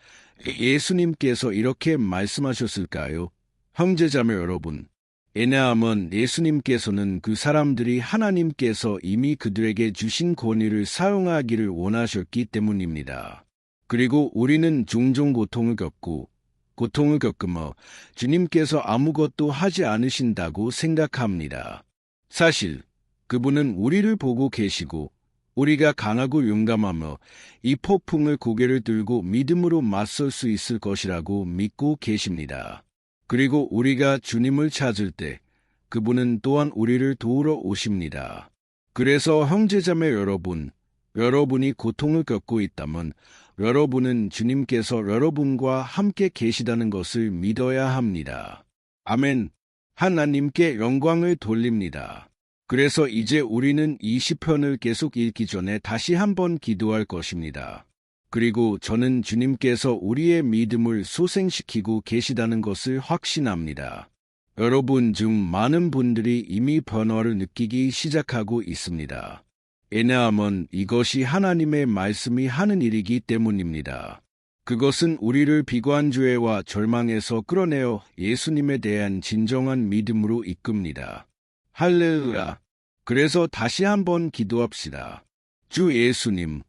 예수님께서 이렇게 말씀하셨을까요? 형제자매 여러분, 왜냐하면 예수님께서는 그 사람들이 하나님께서 이미 그들에게 주신 권위를 사용하기를 원하셨기 때문입니다. 그리고 우리는 종종 고통을 겪으며 주님께서 아무것도 하지 않으신다고 생각합니다. 사실 그분은 우리를 보고 계시고 우리가 강하고 용감하며 이 폭풍을 고개를 들고 믿음으로 맞설 수 있을 것이라고 믿고 계십니다. 그리고 우리가 주님을 찾을 때 그분은 또한 우리를 도우러 오십니다. 그래서 형제자매 여러분, 여러분이 고통을 겪고 있다면 여러분은 주님께서 여러분과 함께 계시다는 것을 믿어야 합니다. 아멘. 하나님께 영광을 돌립니다. 그래서 이제 우리는 이 시편을 계속 읽기 전에 다시 한번 기도할 것입니다. 그리고 저는 주님께서 우리의 믿음을 소생시키고 계시다는 것을 확신합니다. 여러분 중 많은 분들이 이미 변화를 느끼기 시작하고 있습니다. 왜냐하면 이것이 하나님의 말씀이 하는 일이기 때문입니다. 그것은 우리를 비관주의와 절망에서 끌어내어 예수님에 대한 진정한 믿음으로 이끕니다. 할렐루야. 그래서 다시 한번 기도합시다. 주 예수님,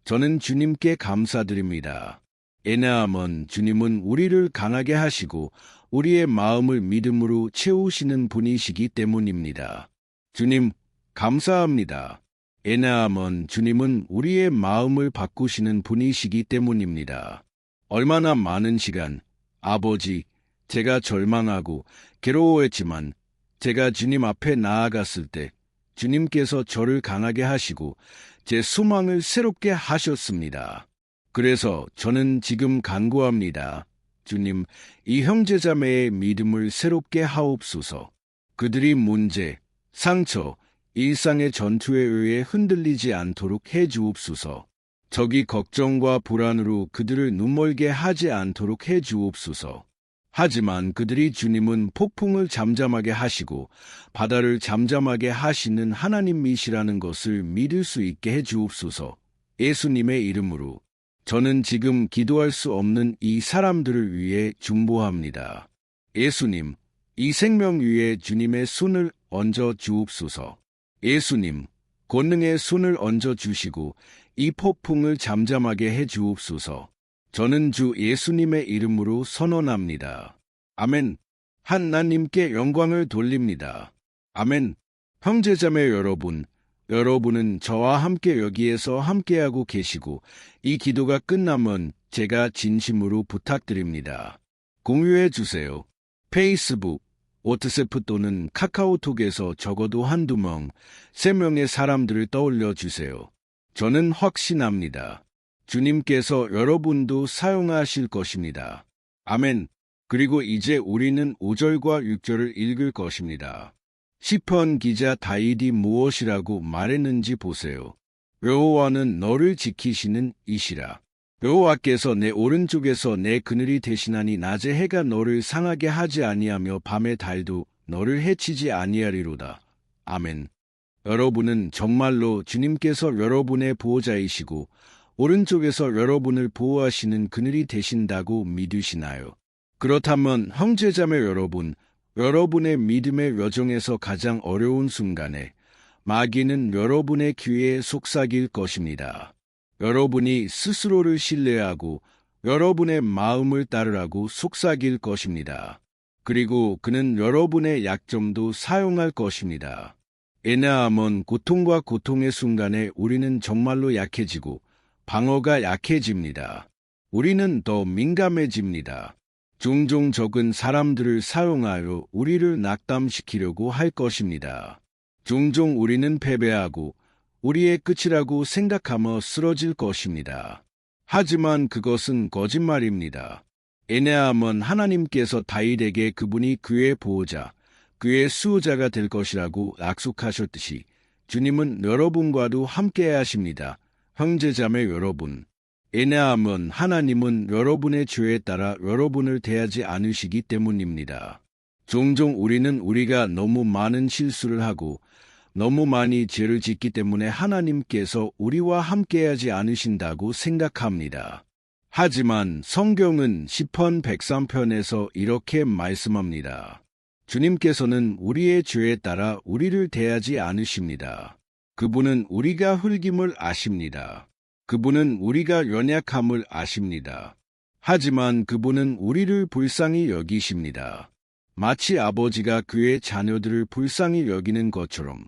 저는 주님께 감사드립니다. 왜냐하면 주님은 우리를 강하게 하시고 우리의 마음을 믿음으로 채우시는 분이시기 때문입니다. 주님, 감사합니다. 왜냐하면 주님은 우리의 마음을 바꾸시는 분이시기 때문입니다. 얼마나 많은 시간, 아버지, 제가 절망하고 괴로워했지만 제가 주님 앞에 나아갔을 때 주님께서 저를 강하게 하시고 제 소망을 새롭게 하셨습니다. 그래서 저는 지금 간구합니다. 주님, 이 형제자매의 믿음을 새롭게 하옵소서. 그들이 문제, 상처, 일상의 전투에 의해 흔들리지 않도록 해주옵소서. 적이 걱정과 불안으로 그들을 눈멀게 하지 않도록 해주옵소서. 하지만 그들이 주님은 폭풍을 잠잠하게 하시고 바다를 잠잠하게 하시는 하나님이시라는 것을 믿을 수 있게 해주옵소서. 예수님의 이름으로 저는 지금 기도할 수 없는 이 사람들을 위해 중보합니다. 예수님, 이 생명 위에 주님의 손을 얹어 주옵소서. 예수님, 권능의 손을 얹어 주시고 이 폭풍을 잠잠하게 해 주옵소서. 저는 주 예수님의 이름으로 선언합니다. 아멘. 하나님께 영광을 돌립니다. 아멘. 형제자매 여러분, 여러분은 저와 함께 여기에서 함께하고 계시고 이 기도가 끝나면 제가 진심으로 부탁드립니다. 공유해 주세요. 페이스북, 워트세프 또는 카카오톡에서 적어도 한두 명, 3명의 사람들을 떠올려 주세요. 저는 확신합니다. 주님께서 여러분도 사용하실 것입니다. 아멘. 그리고 이제 우리는 5절과 6절을 읽을 것입니다. 시편 기자 다윗이 무엇이라고 말했는지 보세요. 여호와는 너를 지키시는 이시라. 여호와께서 내 오른쪽에서 내 그늘이 되시나니 낮에 해가 너를 상하게 하지 아니하며 밤에 달도 너를 해치지 아니하리로다. 아멘. 여러분은 정말로 주님께서 여러분의 보호자이시고 오른쪽에서 여러분을 보호하시는 그늘이 되신다고 믿으시나요? 그렇다면 형제자매 여러분, 여러분의 믿음의 여정에서 가장 어려운 순간에 마귀는 여러분의 귀에 속삭일 것입니다. 여러분이 스스로를 신뢰하고 여러분의 마음을 따르라고 속삭일 것입니다. 그리고 그는 여러분의 약점도 사용할 것입니다. 왜냐하면 고통과 고통의 순간에 우리는 정말로 약해지고 방어가 약해집니다. 우리는 더 민감해집니다. 종종 적은 사람들을 사용하여 우리를 낙담시키려고 할 것입니다. 종종 우리는 패배하고 우리의 끝이라고 생각하며 쓰러질 것입니다. 하지만 그것은 거짓말입니다. 왜냐하면 하나님께서 다윗에게 그분이 그의 보호자, 그의 수호자가 될 것이라고 약속하셨듯이 주님은 여러분과도 함께 하십니다. 형제자매 여러분, 왜냐하면 하나님은 여러분의 죄에 따라 여러분을 대하지 않으시기 때문입니다. 종종 우리는 우리가 너무 많은 실수를 하고 너무 많이 죄를 짓기 때문에 하나님께서 우리와 함께하지 않으신다고 생각합니다. 하지만 성경은 시편 103편에서 이렇게 말씀합니다. 주님께서는 우리의 죄에 따라 우리를 대하지 않으십니다. 그분은 우리가 흙임을 아십니다. 그분은 우리가 연약함을 아십니다. 하지만 그분은 우리를 불쌍히 여기십니다. 마치 아버지가 그의 자녀들을 불쌍히 여기는 것처럼.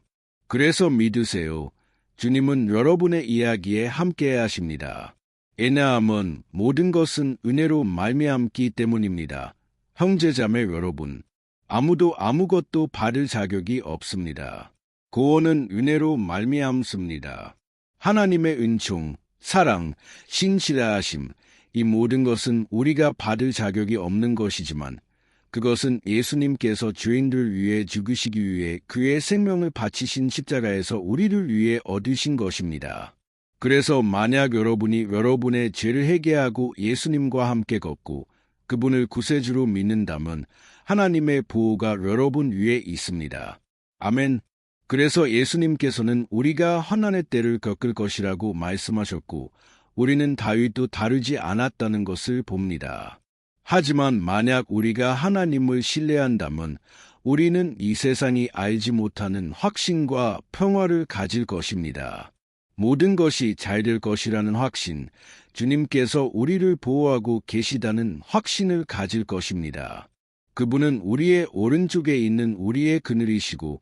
그래서 믿으세요. 주님은 여러분의 이야기에 함께 하십니다. 왜냐하면 모든 것은 은혜로 말미암기 때문입니다. 형제자매 여러분, 아무도 아무것도 받을 자격이 없습니다. 구원은 은혜로 말미암습니다. 하나님의 은총, 사랑, 신실하심, 이 모든 것은 우리가 받을 자격이 없는 것이지만 그것은 예수님께서 죄인들 위해 죽으시기 위해 그의 생명을 바치신 십자가에서 우리를 위해 얻으신 것입니다. 그래서 만약 여러분이 여러분의 죄를 회개하고 예수님과 함께 걷고 그분을 구세주로 믿는다면 하나님의 보호가 여러분 위에 있습니다. 아멘. 그래서 예수님께서는 우리가 환난의 때를 겪을 것이라고 말씀하셨고 우리는 다윗도 다르지 않았다는 것을 봅니다. 하지만 만약 우리가 하나님을 신뢰한다면 우리는 이 세상이 알지 못하는 확신과 평화를 가질 것입니다. 모든 것이 잘 될 것이라는 확신, 주님께서 우리를 보호하고 계시다는 확신을 가질 것입니다. 그분은 우리의 오른쪽에 있는 우리의 그늘이시고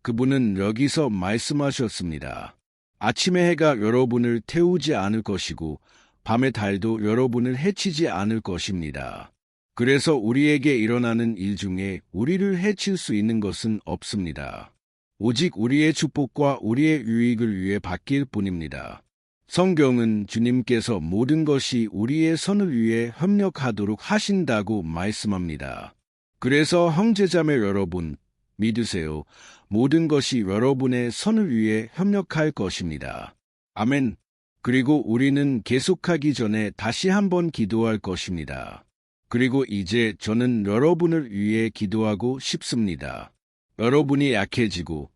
그분은 여기서 말씀하셨습니다. 아침의 해가 여러분을 태우지 않을 것이고 밤의 달도 여러분을 해치지 않을 것입니다. 그래서 우리에게 일어나는 일 중에 우리를 해칠 수 있는 것은 없습니다. 오직 우리의 축복과 우리의 유익을 위해 바뀔 뿐입니다. 성경은 주님께서 모든 것이 우리의 선을 위해 협력하도록 하신다고 말씀합니다. 그래서 형제자매 여러분, 믿으세요. 모든 것이 여러분의 선을 위해 협력할 것입니다. 아멘. 그리고 우리는 계속하기 전에 다시 한번 기도할 것입니다. 그리고 이제 저는 여러분을 위해 기도하고 싶습니다. 여러분이 약해지고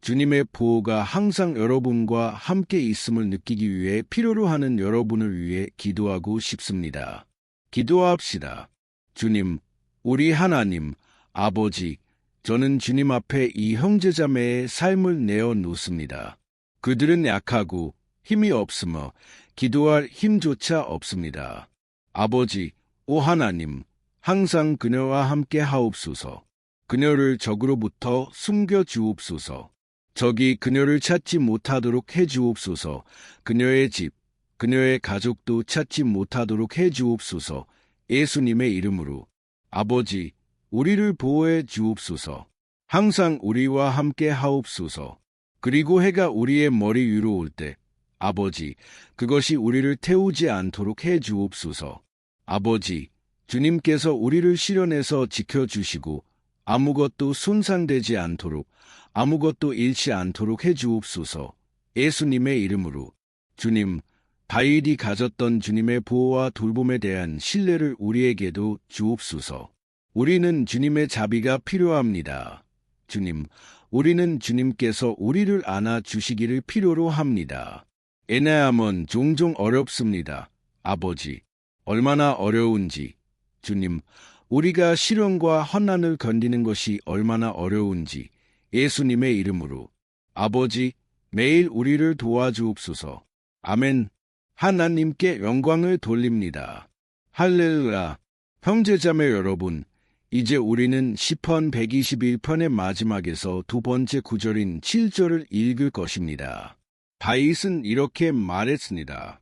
주님의 보호가 항상 여러분과 함께 있음을 느끼기 위해 필요로 하는 여러분을 위해 기도하고 싶습니다. 기도합시다. 주님, 우리 하나님, 아버지, 저는 주님 앞에 이 형제자매의 삶을 내어놓습니다. 그들은 약하고 힘이 없으며 기도할 힘조차 없습니다. 아버지, 오 하나님, 항상 그녀와 함께 하옵소서. 그녀를 적으로부터 숨겨 주옵소서. 적이 그녀를 찾지 못하도록 해 주옵소서. 그녀의 집, 그녀의 가족도 찾지 못하도록 해 주옵소서. 예수님의 이름으로. 아버지, 우리를 보호해 주옵소서. 항상 우리와 함께 하옵소서. 그리고 해가 우리의 머리 위로 올 때, 아버지, 그것이 우리를 태우지 않도록 해 주옵소서. 아버지, 주님께서 우리를 실현해서 지켜주시고 아무것도 손상되지 않도록, 아무것도 잃지 않도록 해 주옵소서. 예수님의 이름으로. 주님, 다윗이 가졌던 주님의 보호와 돌봄에 대한 신뢰를 우리에게도 주옵소서. 우리는 주님의 자비가 필요합니다. 주님, 우리는 주님께서 우리를 안아주시기를 필요로 합니다. 애매함은 종종 어렵습니다. 아버지, 얼마나 어려운지. 주님, 우리가 시련과 환난을 견디는 것이 얼마나 어려운지. 예수님의 이름으로. 아버지, 매일 우리를 도와주옵소서. 아멘. 하나님께 영광을 돌립니다. 할렐루야. 형제자매 여러분, 이제 우리는 시편 121편의 마지막에서 두 번째 구절인 7절을 읽을 것입니다. 다윗은 이렇게 말했습니다.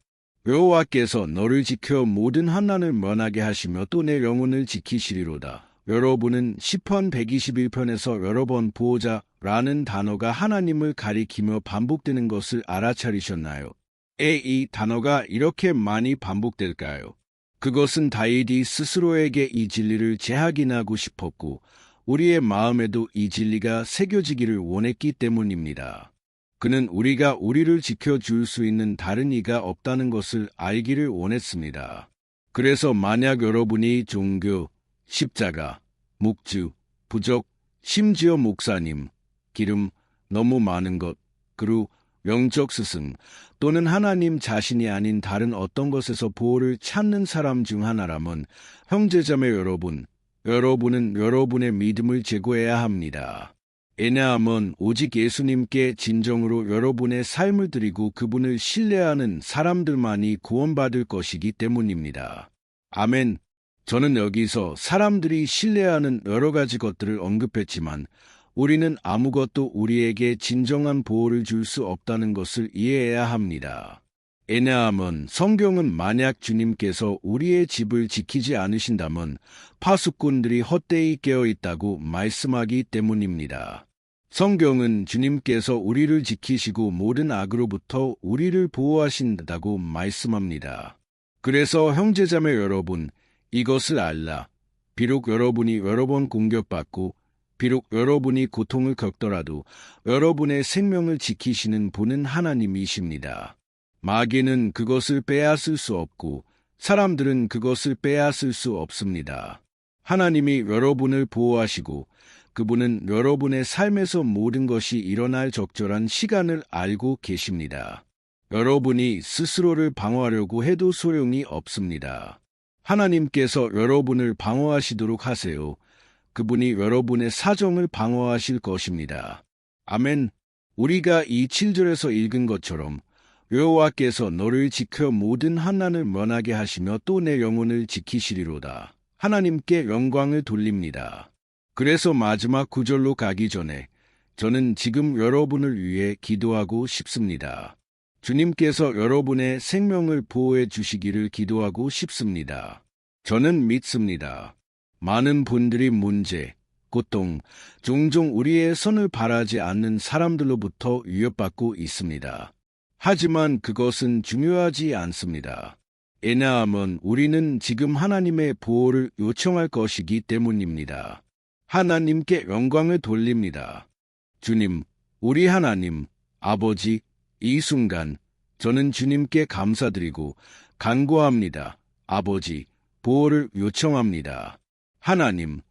여호와께서 너를 지켜 모든 환난을 면하게 하시며 또 내 영혼을 지키시리로다. 여러분은 시편 121편에서 여러 번 보호자라는 단어가 하나님을 가리키며 반복되는 것을 알아차리셨나요? 왜 이 단어가 이렇게 많이 반복될까요? 그것은 다윗이 스스로에게 이 진리를 재확인하고 싶었고 우리의 마음에도 이 진리가 새겨지기를 원했기 때문입니다. 그는 우리가 우리를 지켜줄 수 있는 다른 이가 없다는 것을 알기를 원했습니다. 그래서 만약 여러분이 종교, 십자가, 묵주, 부족, 심지어 목사님, 기름, 너무 많은 것, 그루, 영적 스승 또는 하나님 자신이 아닌 다른 어떤 것에서 보호를 찾는 사람 중 하나라면 형제자매 여러분, 여러분은 여러분의 믿음을 제고해야 합니다. 왜냐하면 오직 예수님께 진정으로 여러분의 삶을 드리고 그분을 신뢰하는 사람들만이 구원받을 것이기 때문입니다. 아멘. 저는 여기서 사람들이 신뢰하는 여러 가지 것들을 언급했지만 우리는 아무것도 우리에게 진정한 보호를 줄 수 없다는 것을 이해해야 합니다. 왜냐하면 성경은 만약 주님께서 우리의 집을 지키지 않으신다면 파수꾼들이 헛되이 깨어 있다고 말씀하기 때문입니다. 성경은 주님께서 우리를 지키시고 모든 악으로부터 우리를 보호하신다고 말씀합니다. 그래서 형제자매 여러분, 이것을 알라. 비록 여러분이 여러 번 공격받고 비록 여러분이 고통을 겪더라도 여러분의 생명을 지키시는 분은 하나님이십니다. 마귀는 그것을 빼앗을 수 없고 사람들은 그것을 빼앗을 수 없습니다. 하나님이 여러분을 보호하시고 그분은 여러분의 삶에서 모든 것이 일어날 적절한 시간을 알고 계십니다. 여러분이 스스로를 방어하려고 해도 소용이 없습니다. 하나님께서 여러분을 방어하시도록 하세요. 그분이 여러분의 사정을 방어하실 것입니다. 아멘. 우리가 이 7절에서 읽은 것처럼 여호와께서 너를 지켜 모든 환난을 면하게 하시며 또 내 영혼을 지키시리로다. 하나님께 영광을 돌립니다. 그래서 마지막 9절로 가기 전에 저는 지금 여러분을 위해 기도하고 싶습니다. 주님께서 여러분의 생명을 보호해 주시기를 기도하고 싶습니다. 저는 믿습니다. 많은 분들이 문제, 고통, 종종 우리의 선을 바라지 않는 사람들로부터 위협받고 있습니다. 하지만 그것은 중요하지 않습니다. 왜냐하면 우리는 지금 하나님의 보호를 요청할 것이기 때문입니다. 하나님께 영광을 돌립니다. 주님, 우리 하나님, 아버지, 이 순간 저는 주님께 감사드리고 간구합니다. 아버지, 보호를 요청합니다. 하나님,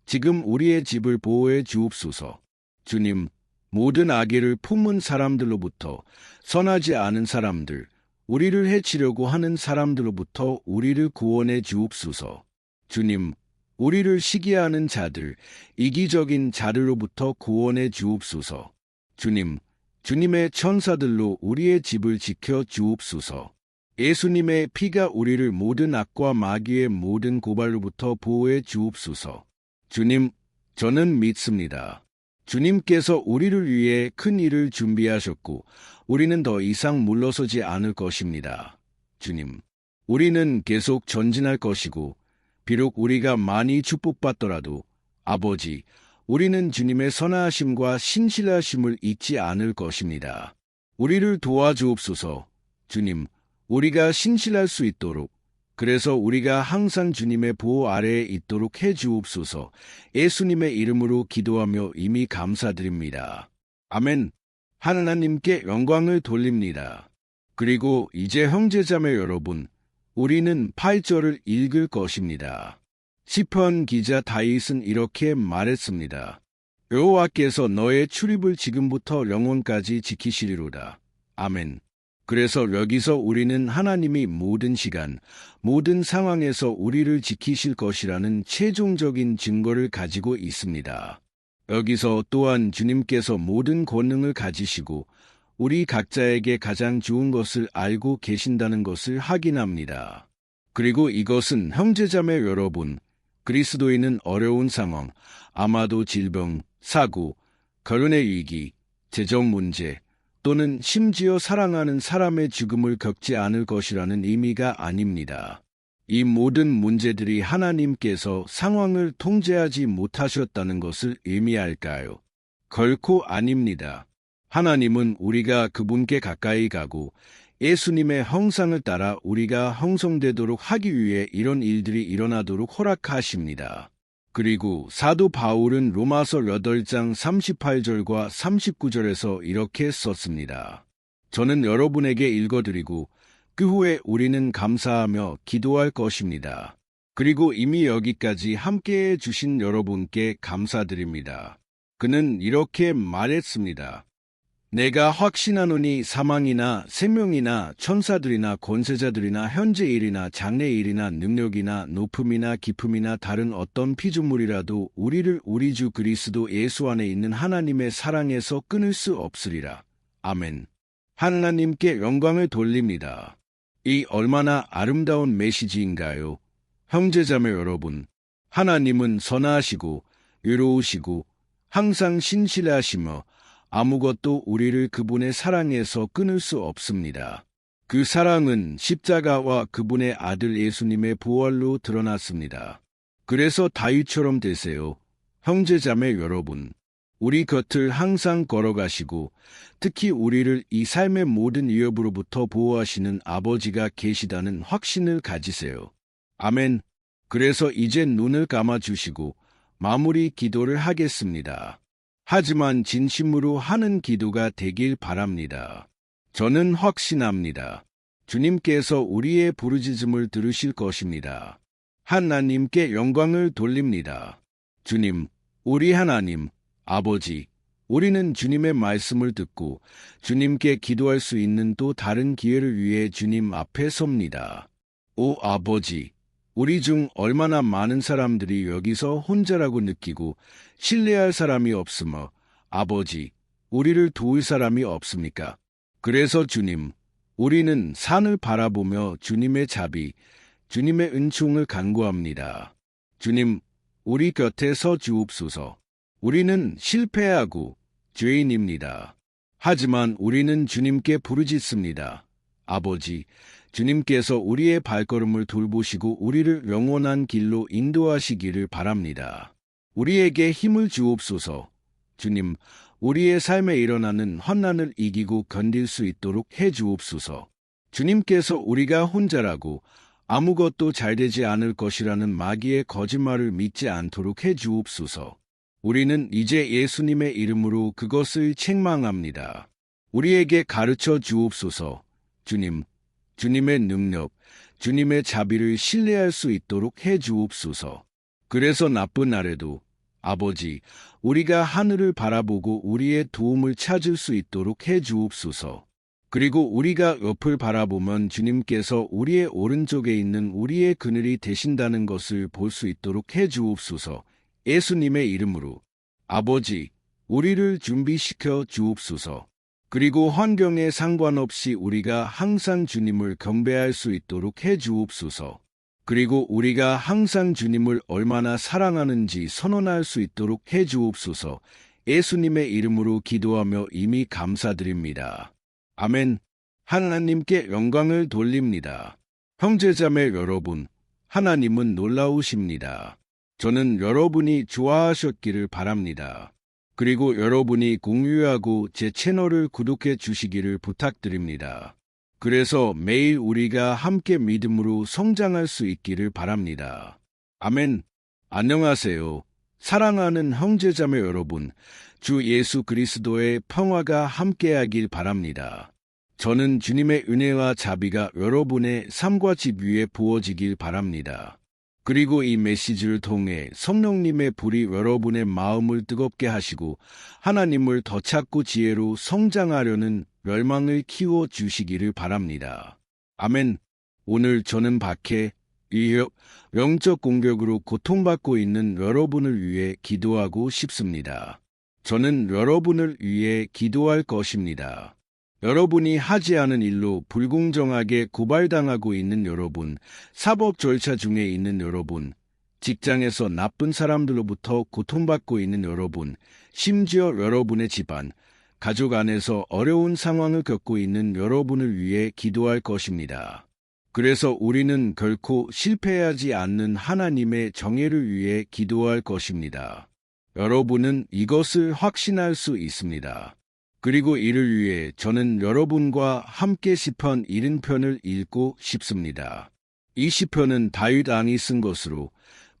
지금 우리의 집을 보호해 주옵소서. 주님, 모든 악의를 품은 사람들로부터 선하지 않은 사람들, 우리를 해치려고 하는 사람들로부터 우리를 구원해 주옵소서. 주님, 우리를 시기하는 자들, 이기적인 자들로부터 구원해 주옵소서. 주님, 주님의 천사들로 우리의 집을 지켜 주옵소서. 예수님의 피가 우리를 모든 악과 마귀의 모든 고발로부터 보호해 주옵소서. 주님, 저는 믿습니다. 주님께서 우리를 위해 큰 일을 준비하셨고 우리는 더 이상 물러서지 않을 것입니다. 주님, 우리는 계속 전진할 것이고 비록 우리가 많이 축복받더라도 아버지, 우리는 주님의 선하심과 신실하심을 잊지 않을 것입니다. 우리를 도와주옵소서. 주님, 우리가 신실할 수 있도록, 그래서 우리가 항상 주님의 보호 아래에 있도록 해주옵소서. 예수님의 이름으로 기도하며 이미 감사드립니다. 아멘. 하나님께 영광을 돌립니다. 그리고 이제 형제자매 여러분, 우리는 8절을 읽을 것입니다. 시편 기자 다윗은 이렇게 말했습니다. 여호와께서 너의 출입을 지금부터 영원까지 지키시리로다. 아멘. 그래서 여기서 우리는 하나님이 모든 시간, 모든 상황에서 우리를 지키실 것이라는 최종적인 증거를 가지고 있습니다. 여기서 또한 주님께서 모든 권능을 가지시고 우리 각자에게 가장 좋은 것을 알고 계신다는 것을 확인합니다. 그리고 이것은 형제자매 여러분, 그리스도인은 어려운 상황, 아마도 질병, 사고, 결혼의 위기, 재정 문제, 또는 심지어 사랑하는 사람의 죽음을 겪지 않을 것이라는 의미가 아닙니다. 이 모든 문제들이 하나님께서 상황을 통제하지 못하셨다는 것을 의미할까요? 결코 아닙니다. 하나님은 우리가 그분께 가까이 가고 예수님의 형상을 따라 우리가 형성되도록 하기 위해 이런 일들이 일어나도록 허락하십니다. 그리고 사도 바울은 로마서 8장 38절과 39절에서 이렇게 썼습니다. 저는 여러분에게 읽어드리고 그 후에 우리는 감사하며 기도할 것입니다. 그리고 이미 여기까지 함께해 주신 여러분께 감사드립니다. 그는 이렇게 말했습니다. 내가 확신하노니 사망이나 생명이나 천사들이나 권세자들이나 현재 일이나 장래 일이나 능력이나 높음이나 깊음이나 다른 어떤 피조물이라도 우리를 우리 주 그리스도 예수 안에 있는 하나님의 사랑에서 끊을 수 없으리라. 아멘. 하나님께 영광을 돌립니다. 이 얼마나 아름다운 메시지인가요? 형제자매 여러분, 하나님은 선하시고 의로우시고 항상 신실하시며 아무것도 우리를 그분의 사랑에서 끊을 수 없습니다. 그 사랑은 십자가와 그분의 아들 예수님의 부활로 드러났습니다. 그래서 다윗처럼 되세요. 형제자매 여러분, 우리 곁을 항상 걸어가시고 특히 우리를 이 삶의 모든 위협으로부터 보호하시는 아버지가 계시다는 확신을 가지세요. 아멘. 그래서 이제 눈을 감아주시고 마무리 기도를 하겠습니다. 하지만 진심으로 하는 기도가 되길 바랍니다. 저는 확신합니다. 주님께서 우리의 부르짖음을 들으실 것입니다. 하나님께 영광을 돌립니다. 주님, 우리 하나님, 아버지, 우리는 주님의 말씀을 듣고 주님께 기도할 수 있는 또 다른 기회를 위해 주님 앞에 섭니다. 오 아버지, 우리 중 얼마나 많은 사람들이 여기서 혼자라고 느끼고 신뢰할 사람이 없으며 아버지, 우리를 도울 사람이 없습니까? 그래서 주님, 우리는 산을 바라보며 주님의 자비, 주님의 은총을 간구합니다. 주님, 우리 곁에 서 주옵소서. 우리는 실패하고 죄인입니다. 하지만 우리는 주님께 부르짖습니다. 아버지, 주님께서 우리의 발걸음을 돌보시고 우리를 영원한 길로 인도하시기를 바랍니다. 우리에게 힘을 주옵소서. 주님, 우리의 삶에 일어나는 환난을 이기고 견딜 수 있도록 해 주옵소서. 주님께서 우리가 혼자라고 아무것도 잘되지 않을 것이라는 마귀의 거짓말을 믿지 않도록 해 주옵소서. 우리는 이제 예수님의 이름으로 그것을 책망합니다. 우리에게 가르쳐 주옵소서. 주님, 주님의 능력, 주님의 자비를 신뢰할 수 있도록 해 주옵소서. 그래서 나쁜 날에도 아버지, 우리가 하늘을 바라보고 우리의 도움을 찾을 수 있도록 해 주옵소서. 그리고 우리가 옆을 바라보면 주님께서 우리의 오른쪽에 있는 우리의 그늘이 되신다는 것을 볼 수 있도록 해 주옵소서. 예수님의 이름으로 아버지, 우리를 준비시켜 주옵소서. 그리고 환경에 상관없이 우리가 항상 주님을 경배할 수 있도록 해 주옵소서. 그리고 우리가 항상 주님을 얼마나 사랑하는지 선언할 수 있도록 해 주옵소서. 예수님의 이름으로 기도하며 이미 감사드립니다. 아멘. 하나님께 영광을 돌립니다. 형제자매 여러분, 하나님은 놀라우십니다. 저는 여러분이 좋아하셨기를 바랍니다. 그리고 여러분이 공유하고 제 채널을 구독해 주시기를 부탁드립니다. 그래서 매일 우리가 함께 믿음으로 성장할 수 있기를 바랍니다. 아멘. 안녕하세요. 사랑하는 형제자매 여러분, 주 예수 그리스도의 평화가 함께하길 바랍니다. 저는 주님의 은혜와 자비가 여러분의 삶과 집 위에 부어지길 바랍니다. 그리고 이 메시지를 통해 성령님의 불이 여러분의 마음을 뜨겁게 하시고 하나님을 더 찾고 지혜로 성장하려는 열망을 키워 주시기를 바랍니다. 아멘. 오늘 저는 박해, 위협, 영적 공격으로 고통받고 있는 여러분을 위해 기도하고 싶습니다. 저는 여러분을 위해 기도할 것입니다. 여러분이 하지 않은 일로 불공정하게 고발당하고 있는 여러분, 사법 절차 중에 있는 여러분, 직장에서 나쁜 사람들로부터 고통받고 있는 여러분, 심지어 여러분의 집안, 가족 안에서 어려운 상황을 겪고 있는 여러분을 위해 기도할 것입니다. 그래서 우리는 결코 실패하지 않는 하나님의 정의를 위해 기도할 것입니다. 여러분은 이것을 확신할 수 있습니다. 그리고 이를 위해 저는 여러분과 함께 시편 70편을 읽고 싶습니다. 이 시편은 다윗 왕이 쓴 것으로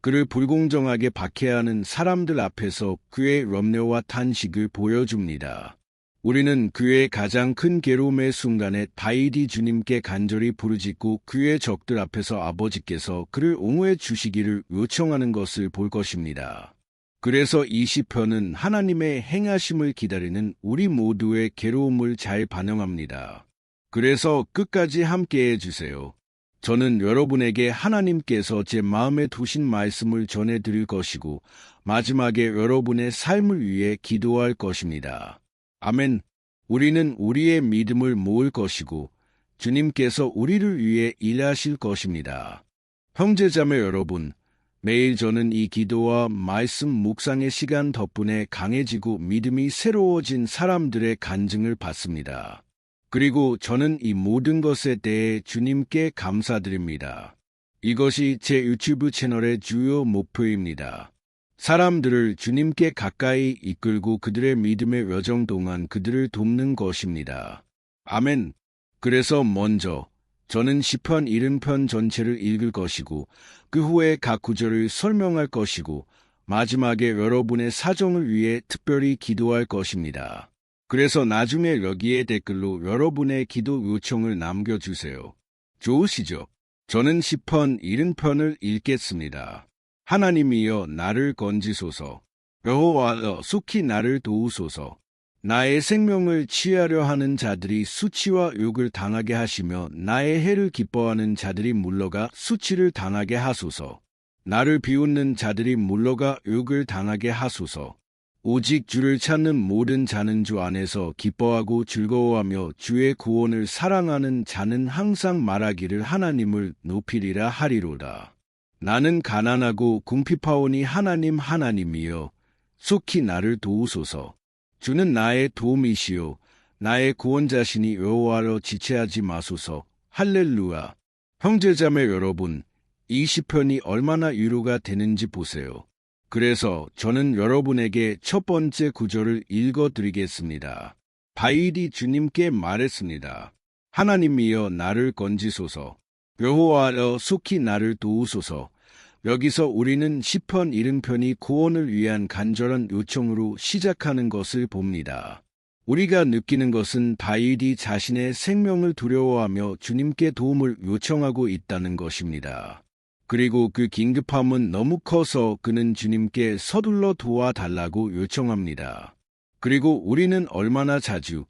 그를 불공정하게 박해하는 사람들 앞에서 그의 염려와 탄식을 보여줍니다. 우리는 그의 가장 큰 괴로움의 순간에 다윗이 주님께 간절히 부르짖고 그의 적들 앞에서 아버지께서 그를 옹호해 주시기를 요청하는 것을 볼 것입니다. 그래서 이 시편은 하나님의 행하심을 기다리는 우리 모두의 괴로움을 잘 반영합니다. 그래서 끝까지 함께해 주세요. 저는 여러분에게 하나님께서 제 마음에 두신 말씀을 전해드릴 것이고 마지막에 여러분의 삶을 위해 기도할 것입니다. 아멘. 우리는 우리의 믿음을 모을 것이고 주님께서 우리를 위해 일하실 것입니다. 형제자매 여러분, 매일 저는 이 기도와 말씀 묵상의 시간 덕분에 강해지고 믿음이 새로워진 사람들의 간증을 받습니다. 그리고 저는 이 모든 것에 대해 주님께 감사드립니다. 이것이 제 유튜브 채널의 주요 목표입니다. 사람들을 주님께 가까이 이끌고 그들의 믿음의 여정 동안 그들을 돕는 것입니다. 아멘. 그래서 먼저 저는 시편 70편 전체를 읽을 것이고 그 후에 각 구절을 설명할 것이고 마지막에 여러분의 사정을 위해 특별히 기도할 것입니다. 그래서 나중에 여기에 댓글로 여러분의 기도 요청을 남겨주세요. 좋으시죠? 저는 시편 70편을 읽겠습니다. 하나님이여 나를 건지소서. 여호와여 속히 나를 도우소서. 나의 생명을 취하려 하는 자들이 수치와 욕을 당하게 하시며 나의 해를 기뻐하는 자들이 물러가 수치를 당하게 하소서. 나를 비웃는 자들이 물러가 욕을 당하게 하소서. 오직 주를 찾는 모든 자는 주 안에서 기뻐하고 즐거워하며 주의 구원을 사랑하는 자는 항상 말하기를 하나님을 높이리라 하리로다. 나는 가난하고 궁핍하오니 하나님이여 속히 나를 도우소서. 주는 나의 도움이시요 나의 구원자시니 여호와로 지체하지 마소서. 할렐루야. 형제자매 여러분, 이 시편이 얼마나 위로가 되는지 보세요. 그래서 저는 여러분에게 첫 번째 구절을 읽어드리겠습니다. 다윗이 주님께 말했습니다. 하나님이여 나를 건지소서. 여호와여 속히 나를 도우소서. 여기서 우리는 시편 70편이 구원을 위한 간절한 요청으로 시작하는 것을 봅니다. 우리가 느끼는 것은 다윗이 자신의 생명을 두려워하며 주님께 도움을 요청하고 있다는 것입니다. 그리고 그 긴급함은 너무 커서 그는 주님께 서둘러 도와달라고 요청합니다. 그리고 우리는 얼마나 자주,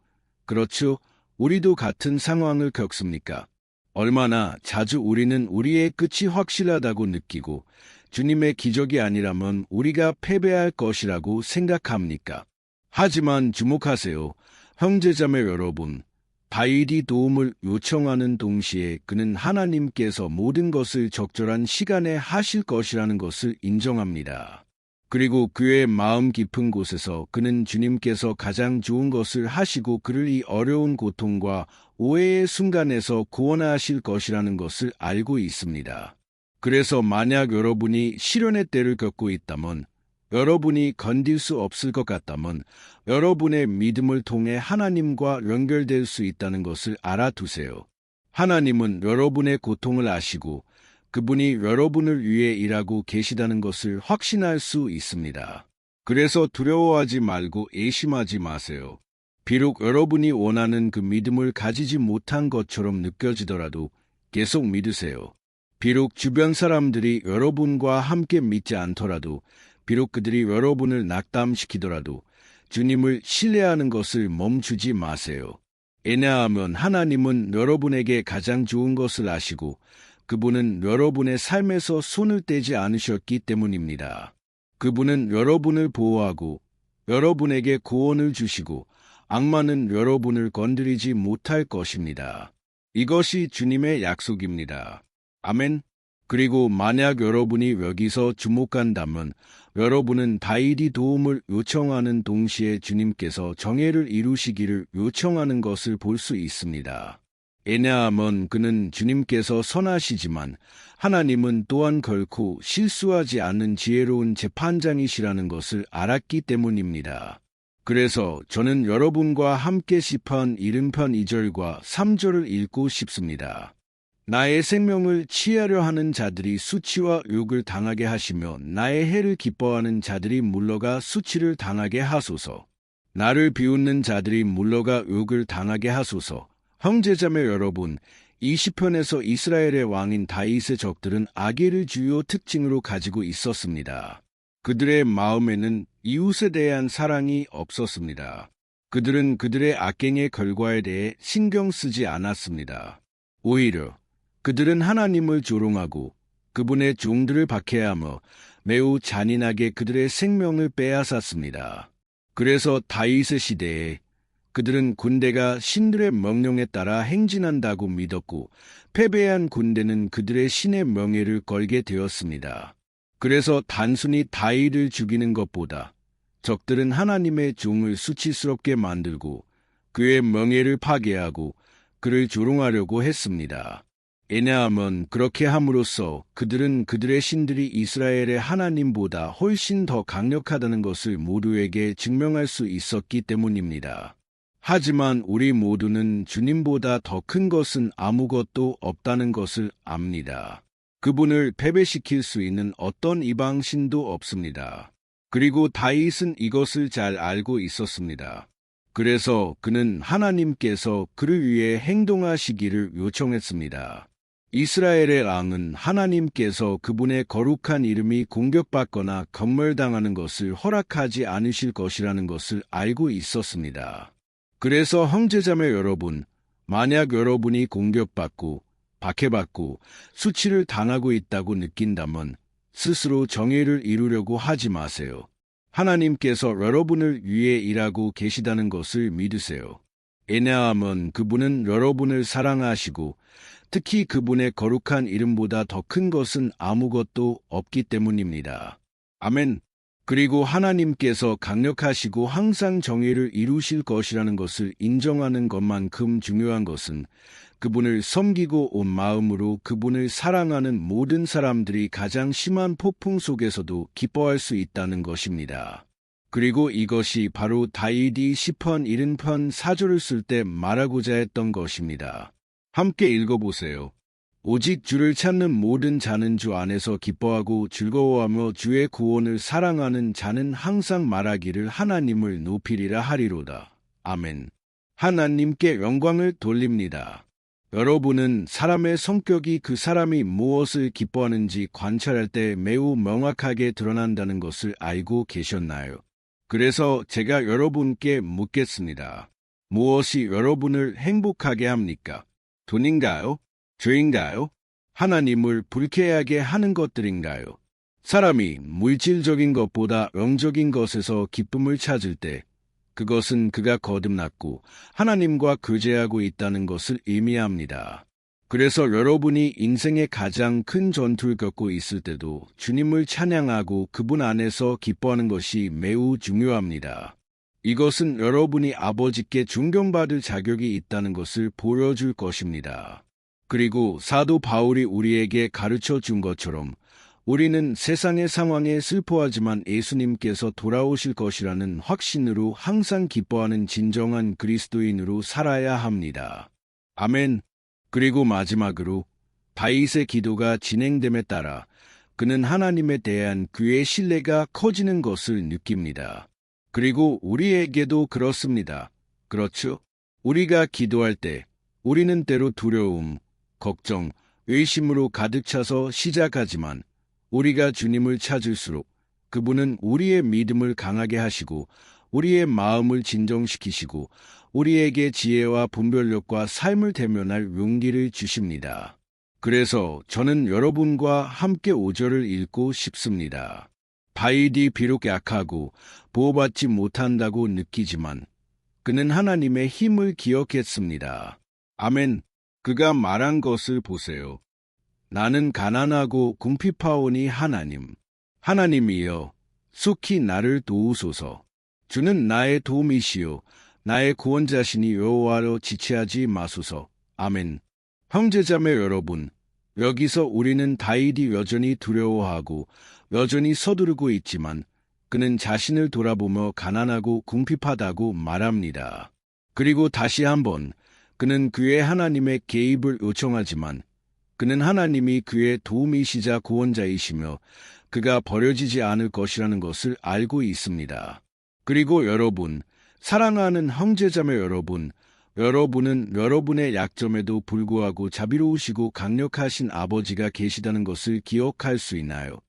그렇죠? 우리도 같은 상황을 겪습니까? 얼마나 자주 우리는 우리의 끝이 확실하다고 느끼고 주님의 기적이 아니라면 우리가 패배할 것이라고 생각합니까? 하지만 주목하세요. 형제자매 여러분, 다윗이 도움을 요청하는 동시에 그는 하나님께서 모든 것을 적절한 시간에 하실 것이라는 것을 인정합니다. 그리고 그의 마음 깊은 곳에서 그는 주님께서 가장 좋은 것을 하시고 그를 이 어려운 고통과 오해의 순간에서 구원하실 것이라는 것을 알고 있습니다. 그래서 만약 여러분이 시련의 때를 겪고 있다면, 여러분이 건딜 수 없을 것 같다면, 여러분의 믿음을 통해 하나님과 연결될 수 있다는 것을 알아두세요. 하나님은 여러분의 고통을 아시고 그분이 여러분을 위해 일하고 계시다는 것을 확신할 수 있습니다. 그래서 두려워하지 말고 의심하지 마세요. 비록 여러분이 원하는 그 믿음을 가지지 못한 것처럼 느껴지더라도 계속 믿으세요. 비록 주변 사람들이 여러분과 함께 믿지 않더라도, 비록 그들이 여러분을 낙담시키더라도 주님을 신뢰하는 것을 멈추지 마세요. 왜냐하면 하나님은 여러분에게 가장 좋은 것을 아시고 그분은 여러분의 삶에서 손을 떼지 않으셨기 때문입니다. 그분은 여러분을 보호하고 여러분에게 구원을 주시고 악마는 여러분을 건드리지 못할 것입니다. 이것이 주님의 약속입니다. 아멘. 그리고 만약 여러분이 여기서 주목한다면 여러분은 다윗이 도움을 요청하는 동시에 주님께서 정의를 이루시기를 요청하는 것을 볼 수 있습니다. 왜냐하면 그는 주님께서 선하시지만 하나님은 또한 결코 실수하지 않는 지혜로운 재판장이시라는 것을 알았기 때문입니다. 그래서 저는 여러분과 함께 시편 70편 2절과 3절을 읽고 싶습니다. 나의 생명을 취하려 하는 자들이 수치와 욕을 당하게 하시며 나의 해를 기뻐하는 자들이 물러가 수치를 당하게 하소서. 나를 비웃는 자들이 물러가 욕을 당하게 하소서. 형제자매 여러분, 이 시편에서 이스라엘의 왕인 다윗의 적들은 악의를 주요 특징으로 가지고 있었습니다. 그들의 마음에는 이웃에 대한 사랑이 없었습니다. 그들은 그들의 악행의 결과에 대해 신경 쓰지 않았습니다. 오히려 그들은 하나님을 조롱하고 그분의 종들을 박해하며 매우 잔인하게 그들의 생명을 빼앗았습니다. 그래서 다윗의 시대에 그들은 군대가 신들의 명령에 따라 행진한다고 믿었고 패배한 군대는 그들의 신의 명예를 걸게 되었습니다. 그래서 단순히 다윗을 죽이는 것보다 적들은 하나님의 종을 수치스럽게 만들고 그의 명예를 파괴하고 그를 조롱하려고 했습니다. 왜냐하면 그렇게 함으로써 그들은 그들의 신들이 이스라엘의 하나님보다 훨씬 더 강력하다는 것을 모두에게 증명할 수 있었기 때문입니다. 하지만 우리 모두는 주님보다 더 큰 것은 아무것도 없다는 것을 압니다. 그분을 패배시킬 수 있는 어떤 이방신도 없습니다. 그리고 다윗은 이것을 잘 알고 있었습니다. 그래서 그는 하나님께서 그를 위해 행동하시기를 요청했습니다. 이스라엘의 왕은 하나님께서 그분의 거룩한 이름이 공격받거나 건멸당하는 것을 허락하지 않으실 것이라는 것을 알고 있었습니다. 그래서 형제자매 여러분, 만약 여러분이 공격받고 박해받고 수치를 당하고 있다고 느낀다면 스스로 정의를 이루려고 하지 마세요. 하나님께서 여러분을 위해 일하고 계시다는 것을 믿으세요. 왜냐하면 그분은 여러분을 사랑하시고 특히 그분의 거룩한 이름보다 더 큰 것은 아무것도 없기 때문입니다. 아멘. 그리고 하나님께서 강력하시고 항상 정의를 이루실 것이라는 것을 인정하는 것만큼 중요한 것은 그분을 섬기고 온 마음으로 그분을 사랑하는 모든 사람들이 가장 심한 폭풍 속에서도 기뻐할 수 있다는 것입니다. 그리고 이것이 바로 다윗이 시편 70편 4절을 쓸 때 말하고자 했던 것입니다. 함께 읽어보세요. 오직 주를 찾는 모든 자는 주 안에서 기뻐하고 즐거워하며 주의 구원을 사랑하는 자는 항상 말하기를 하나님을 높이리라 하리로다. 아멘. 하나님께 영광을 돌립니다. 여러분은 사람의 성격이 그 사람이 무엇을 기뻐하는지 관찰할 때 매우 명확하게 드러난다는 것을 알고 계셨나요? 그래서 제가 여러분께 묻겠습니다. 무엇이 여러분을 행복하게 합니까? 돈인가요? 죄인가요? 하나님을 불쾌하게 하는 것들인가요? 사람이 물질적인 것보다 영적인 것에서 기쁨을 찾을 때 그것은 그가 거듭났고 하나님과 교제하고 있다는 것을 의미합니다. 그래서 여러분이 인생의 가장 큰 전투를 겪고 있을 때도 주님을 찬양하고 그분 안에서 기뻐하는 것이 매우 중요합니다. 이것은 여러분이 아버지께 존경받을 자격이 있다는 것을 보여줄 것입니다. 그리고 사도 바울이 우리에게 가르쳐 준 것처럼 우리는 세상의 상황에 슬퍼하지만 예수님께서 돌아오실 것이라는 확신으로 항상 기뻐하는 진정한 그리스도인으로 살아야 합니다. 아멘. 그리고 마지막으로 다윗의 기도가 진행됨에 따라 그는 하나님에 대한 그의 신뢰가 커지는 것을 느낍니다. 그리고 우리에게도 그렇습니다. 그렇죠? 우리가 기도할 때 우리는 때로 두려움, 걱정, 의심으로 가득 차서 시작하지만 우리가 주님을 찾을수록 그분은 우리의 믿음을 강하게 하시고 우리의 마음을 진정시키시고 우리에게 지혜와 분별력과 삶을 대면할 용기를 주십니다. 그래서 저는 여러분과 함께 5절을 읽고 싶습니다. 다윗이 비록 약하고 보호받지 못한다고 느끼지만 그는 하나님의 힘을 기억했습니다. 아멘. 그가 말한 것을 보세요. 나는 가난하고 궁핍하오니 하나님이여 속히 나를 도우소서. 주는 나의 도움이시요 나의 구원자시니 여호와로 지체하지 마소서. 아멘. 형제자매 여러분, 여기서 우리는 다윗이 여전히 두려워하고 여전히 서두르고 있지만 그는 자신을 돌아보며 가난하고 궁핍하다고 말합니다. 그리고 다시 한번 그는 그의 하나님의 개입을 요청하지만 그는 하나님이 그의 도움이시자 구원자이시며 그가 버려지지 않을 것이라는 것을 알고 있습니다. 그리고 여러분, 사랑하는 형제자매 여러분, 여러분은 여러분의 약점에도 불구하고 자비로우시고 강력하신 아버지가 계시다는 것을 기억할 수 있나요?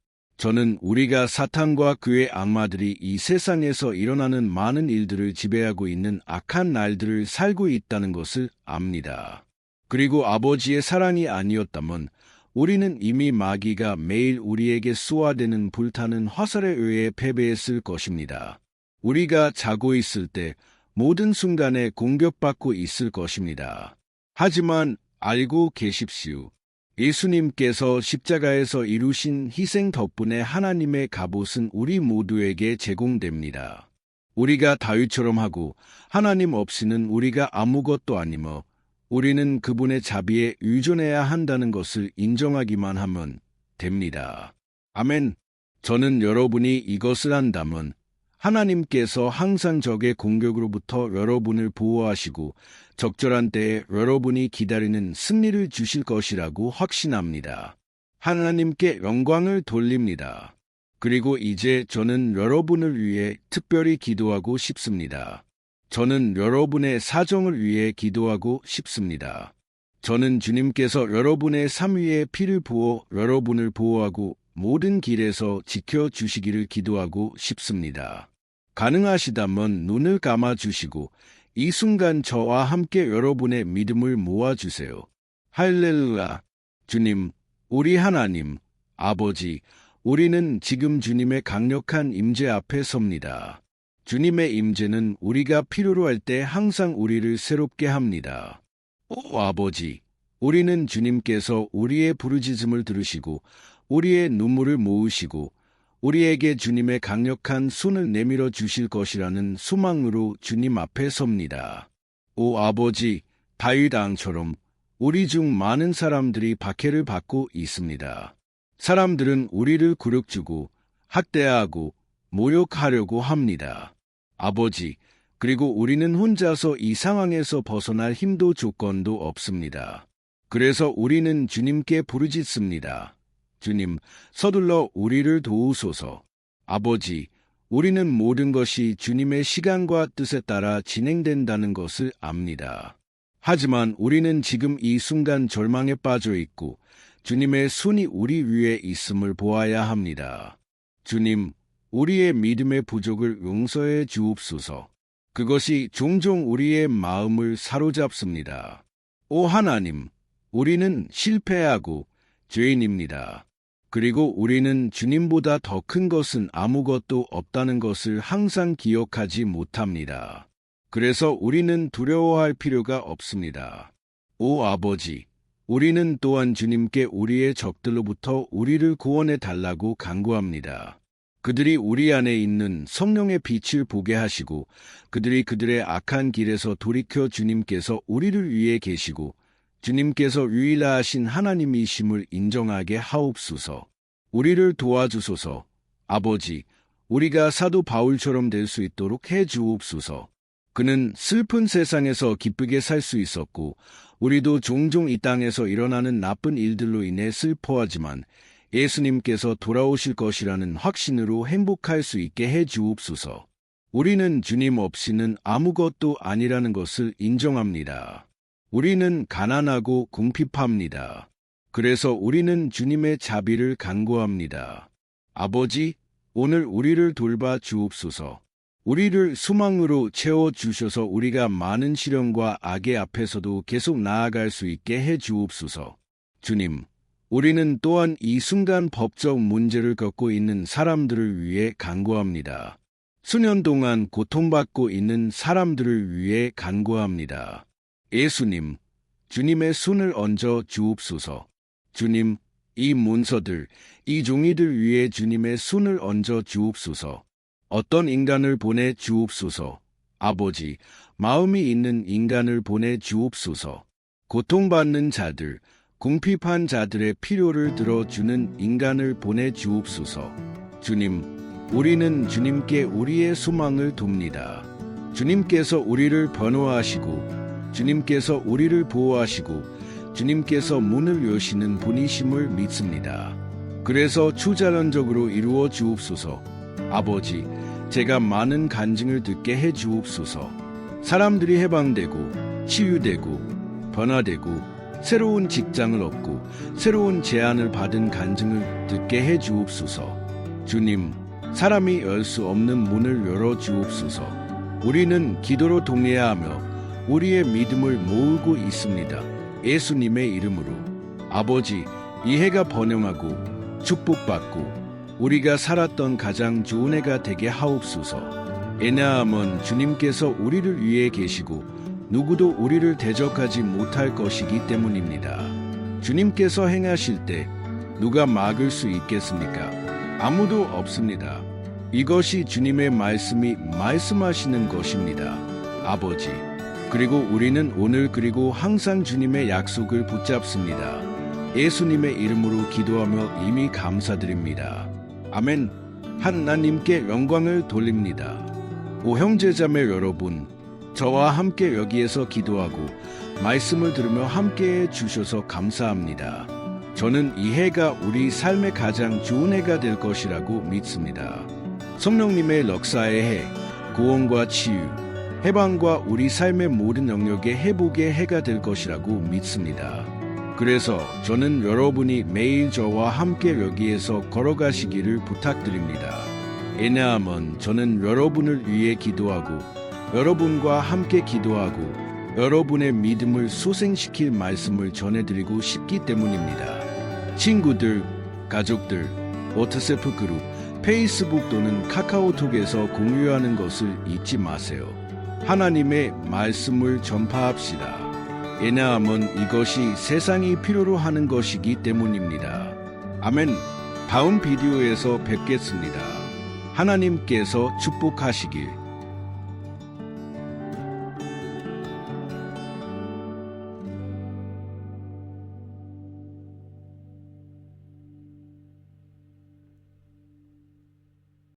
저는 우리가 사탄과 그의 악마들이 이 세상에서 일어나는 많은 일들을 지배하고 있는 악한 날들을 살고 있다는 것을 압니다. 그리고 아버지의 사랑이 아니었다면 우리는 이미 마귀가 매일 우리에게 쏘아대는 불타는 화살에 의해 패배했을 것입니다. 우리가 자고 있을 때 모든 순간에 공격받고 있을 것입니다. 하지만 알고 계십시오. 예수님께서 십자가에서 이루신 희생 덕분에 하나님의 갑옷은 우리 모두에게 제공됩니다. 우리가 다윗처럼 하고 하나님 없이는 우리가 아무것도 아니며 우리는 그분의 자비에 의존해야 한다는 것을 인정하기만 하면 됩니다. 아멘. 저는 여러분이 이것을 한다면 하나님께서 항상 적의 공격으로부터 여러분을 보호하시고 적절한 때에 여러분이 기다리는 승리를 주실 것이라고 확신합니다. 하나님께 영광을 돌립니다. 그리고 이제 저는 여러분을 위해 특별히 기도하고 싶습니다. 저는 여러분의 사정을 위해 기도하고 싶습니다. 저는 주님께서 여러분의 삶 위에 피를 부어 여러분을 보호하고 모든 길에서 지켜주시기를 기도하고 싶습니다. 가능하시다면 눈을 감아주시고 이 순간 저와 함께 여러분의 믿음을 모아주세요. 할렐루야. 주님, 우리 하나님, 아버지, 우리는 지금 주님의 강력한 임재 앞에 섭니다. 주님의 임재는 우리가 필요로 할 때 항상 우리를 새롭게 합니다. 오 아버지, 우리는 주님께서 우리의 부르짖음을 들으시고 우리의 눈물을 모으시고 우리에게 주님의 강력한 손을 내밀어 주실 것이라는 소망으로 주님 앞에 섭니다. 오 아버지, 다윗 왕처럼 우리 중 많은 사람들이 박해를 받고 있습니다. 사람들은 우리를 굴욕주고 학대하고 모욕하려고 합니다. 아버지, 그리고 우리는 혼자서 이 상황에서 벗어날 힘도 조건도 없습니다. 그래서 우리는 주님께 부르짖습니다. 주님, 서둘러 우리를 도우소서. 아버지, 우리는 모든 것이 주님의 시간과 뜻에 따라 진행된다는 것을 압니다. 하지만 우리는 지금 이 순간 절망에 빠져 있고 주님의 손이 우리 위에 있음을 보아야 합니다. 주님, 우리의 믿음의 부족을 용서해 주옵소서. 그것이 종종 우리의 마음을 사로잡습니다. 오 하나님, 우리는 실패하고 죄인입니다. 그리고 우리는 주님보다 더 큰 것은 아무것도 없다는 것을 항상 기억하지 못합니다. 그래서 우리는 두려워할 필요가 없습니다. 오 아버지, 우리는 또한 주님께 우리의 적들로부터 우리를 구원해 달라고 간구합니다. 그들이 우리 안에 있는 성령의 빛을 보게 하시고 그들이 그들의 악한 길에서 돌이켜 주님께서 우리를 위해 계시고 주님께서 유일하신 하나님이심을 인정하게 하옵소서. 우리를 도와주소서. 아버지, 우리가 사도 바울처럼 될 수 있도록 해 주옵소서. 그는 슬픈 세상에서 기쁘게 살 수 있었고 우리도 종종 이 땅에서 일어나는 나쁜 일들로 인해 슬퍼하지만 예수님께서 돌아오실 것이라는 확신으로 행복할 수 있게 해 주옵소서. 우리는 주님 없이는 아무것도 아니라는 것을 인정합니다. 우리는 가난하고 궁핍합니다. 그래서 우리는 주님의 자비를 간구합니다. 아버지, 오늘 우리를 돌봐 주옵소서. 우리를 소망으로 채워주셔서 우리가 많은 시련과 악의 앞에서도 계속 나아갈 수 있게 해 주옵소서. 주님, 우리는 또한 이 순간 법적 문제를 겪고 있는 사람들을 위해 간구합니다. 수년 동안 고통받고 있는 사람들을 위해 간구합니다. 예수님, 주님의 손을 얹어 주옵소서. 주님, 이 문서들, 이 종이들 위에 주님의 손을 얹어 주옵소서. 어떤 인간을 보내 주옵소서. 아버지, 마음이 있는 인간을 보내 주옵소서. 고통받는 자들, 궁핍한 자들의 필요를 들어주는 인간을 보내 주옵소서. 주님, 우리는 주님께 우리의 소망을 둡니다. 주님께서 우리를 변호하시고 주님께서 우리를 보호하시고 주님께서 문을 여시는 분이심을 믿습니다. 그래서 초자연적으로 이루어 주옵소서. 아버지, 제가 많은 간증을 듣게 해 주옵소서. 사람들이 해방되고 치유되고 변화되고 새로운 직장을 얻고 새로운 제안을 받은 간증을 듣게 해 주옵소서. 주님, 사람이 열 수 없는 문을 열어 주옵소서. 우리는 기도로 동의하며 우리의 믿음을 모으고 있습니다. 예수님의 이름으로. 아버지, 이 해가 번영하고 축복받고 우리가 살았던 가장 좋은 해가 되게 하옵소서. 왜냐하면 주님께서 우리를 위해 계시고 누구도 우리를 대적하지 못할 것이기 때문입니다. 주님께서 행하실 때 누가 막을 수 있겠습니까? 아무도 없습니다. 이것이 주님의 말씀이 말씀하시는 것입니다. 아버지, 그리고 우리는 오늘 그리고 항상 주님의 약속을 붙잡습니다. 예수님의 이름으로 기도하며 이미 감사드립니다. 아멘. 하나님께 영광을 돌립니다. 오 형제자매 여러분, 저와 함께 여기에서 기도하고 말씀을 들으며 함께해 주셔서 감사합니다. 저는 이 해가 우리 삶의 가장 좋은 해가 될 것이라고 믿습니다. 성령님의 역사의 해, 구원과 치유, 해방과 우리 삶의 모든 영역의 회복의 해가 될 것이라고 믿습니다. 그래서 저는 여러분이 매일 저와 함께 여기에서 걸어가시기를 부탁드립니다. 왜냐하면 저는 여러분을 위해 기도하고 여러분과 함께 기도하고 여러분의 믿음을 소생시킬 말씀을 전해드리고 싶기 때문입니다. 친구들, 가족들, 워트스앱 그룹, 페이스북 또는 카카오톡에서 공유하는 것을 잊지 마세요. 하나님의 말씀을 전파합시다. 왜냐하면 이것이 세상이 필요로 하는 것이기 때문입니다. 아멘. 다음 비디오에서 뵙겠습니다. 하나님께서 축복하시길.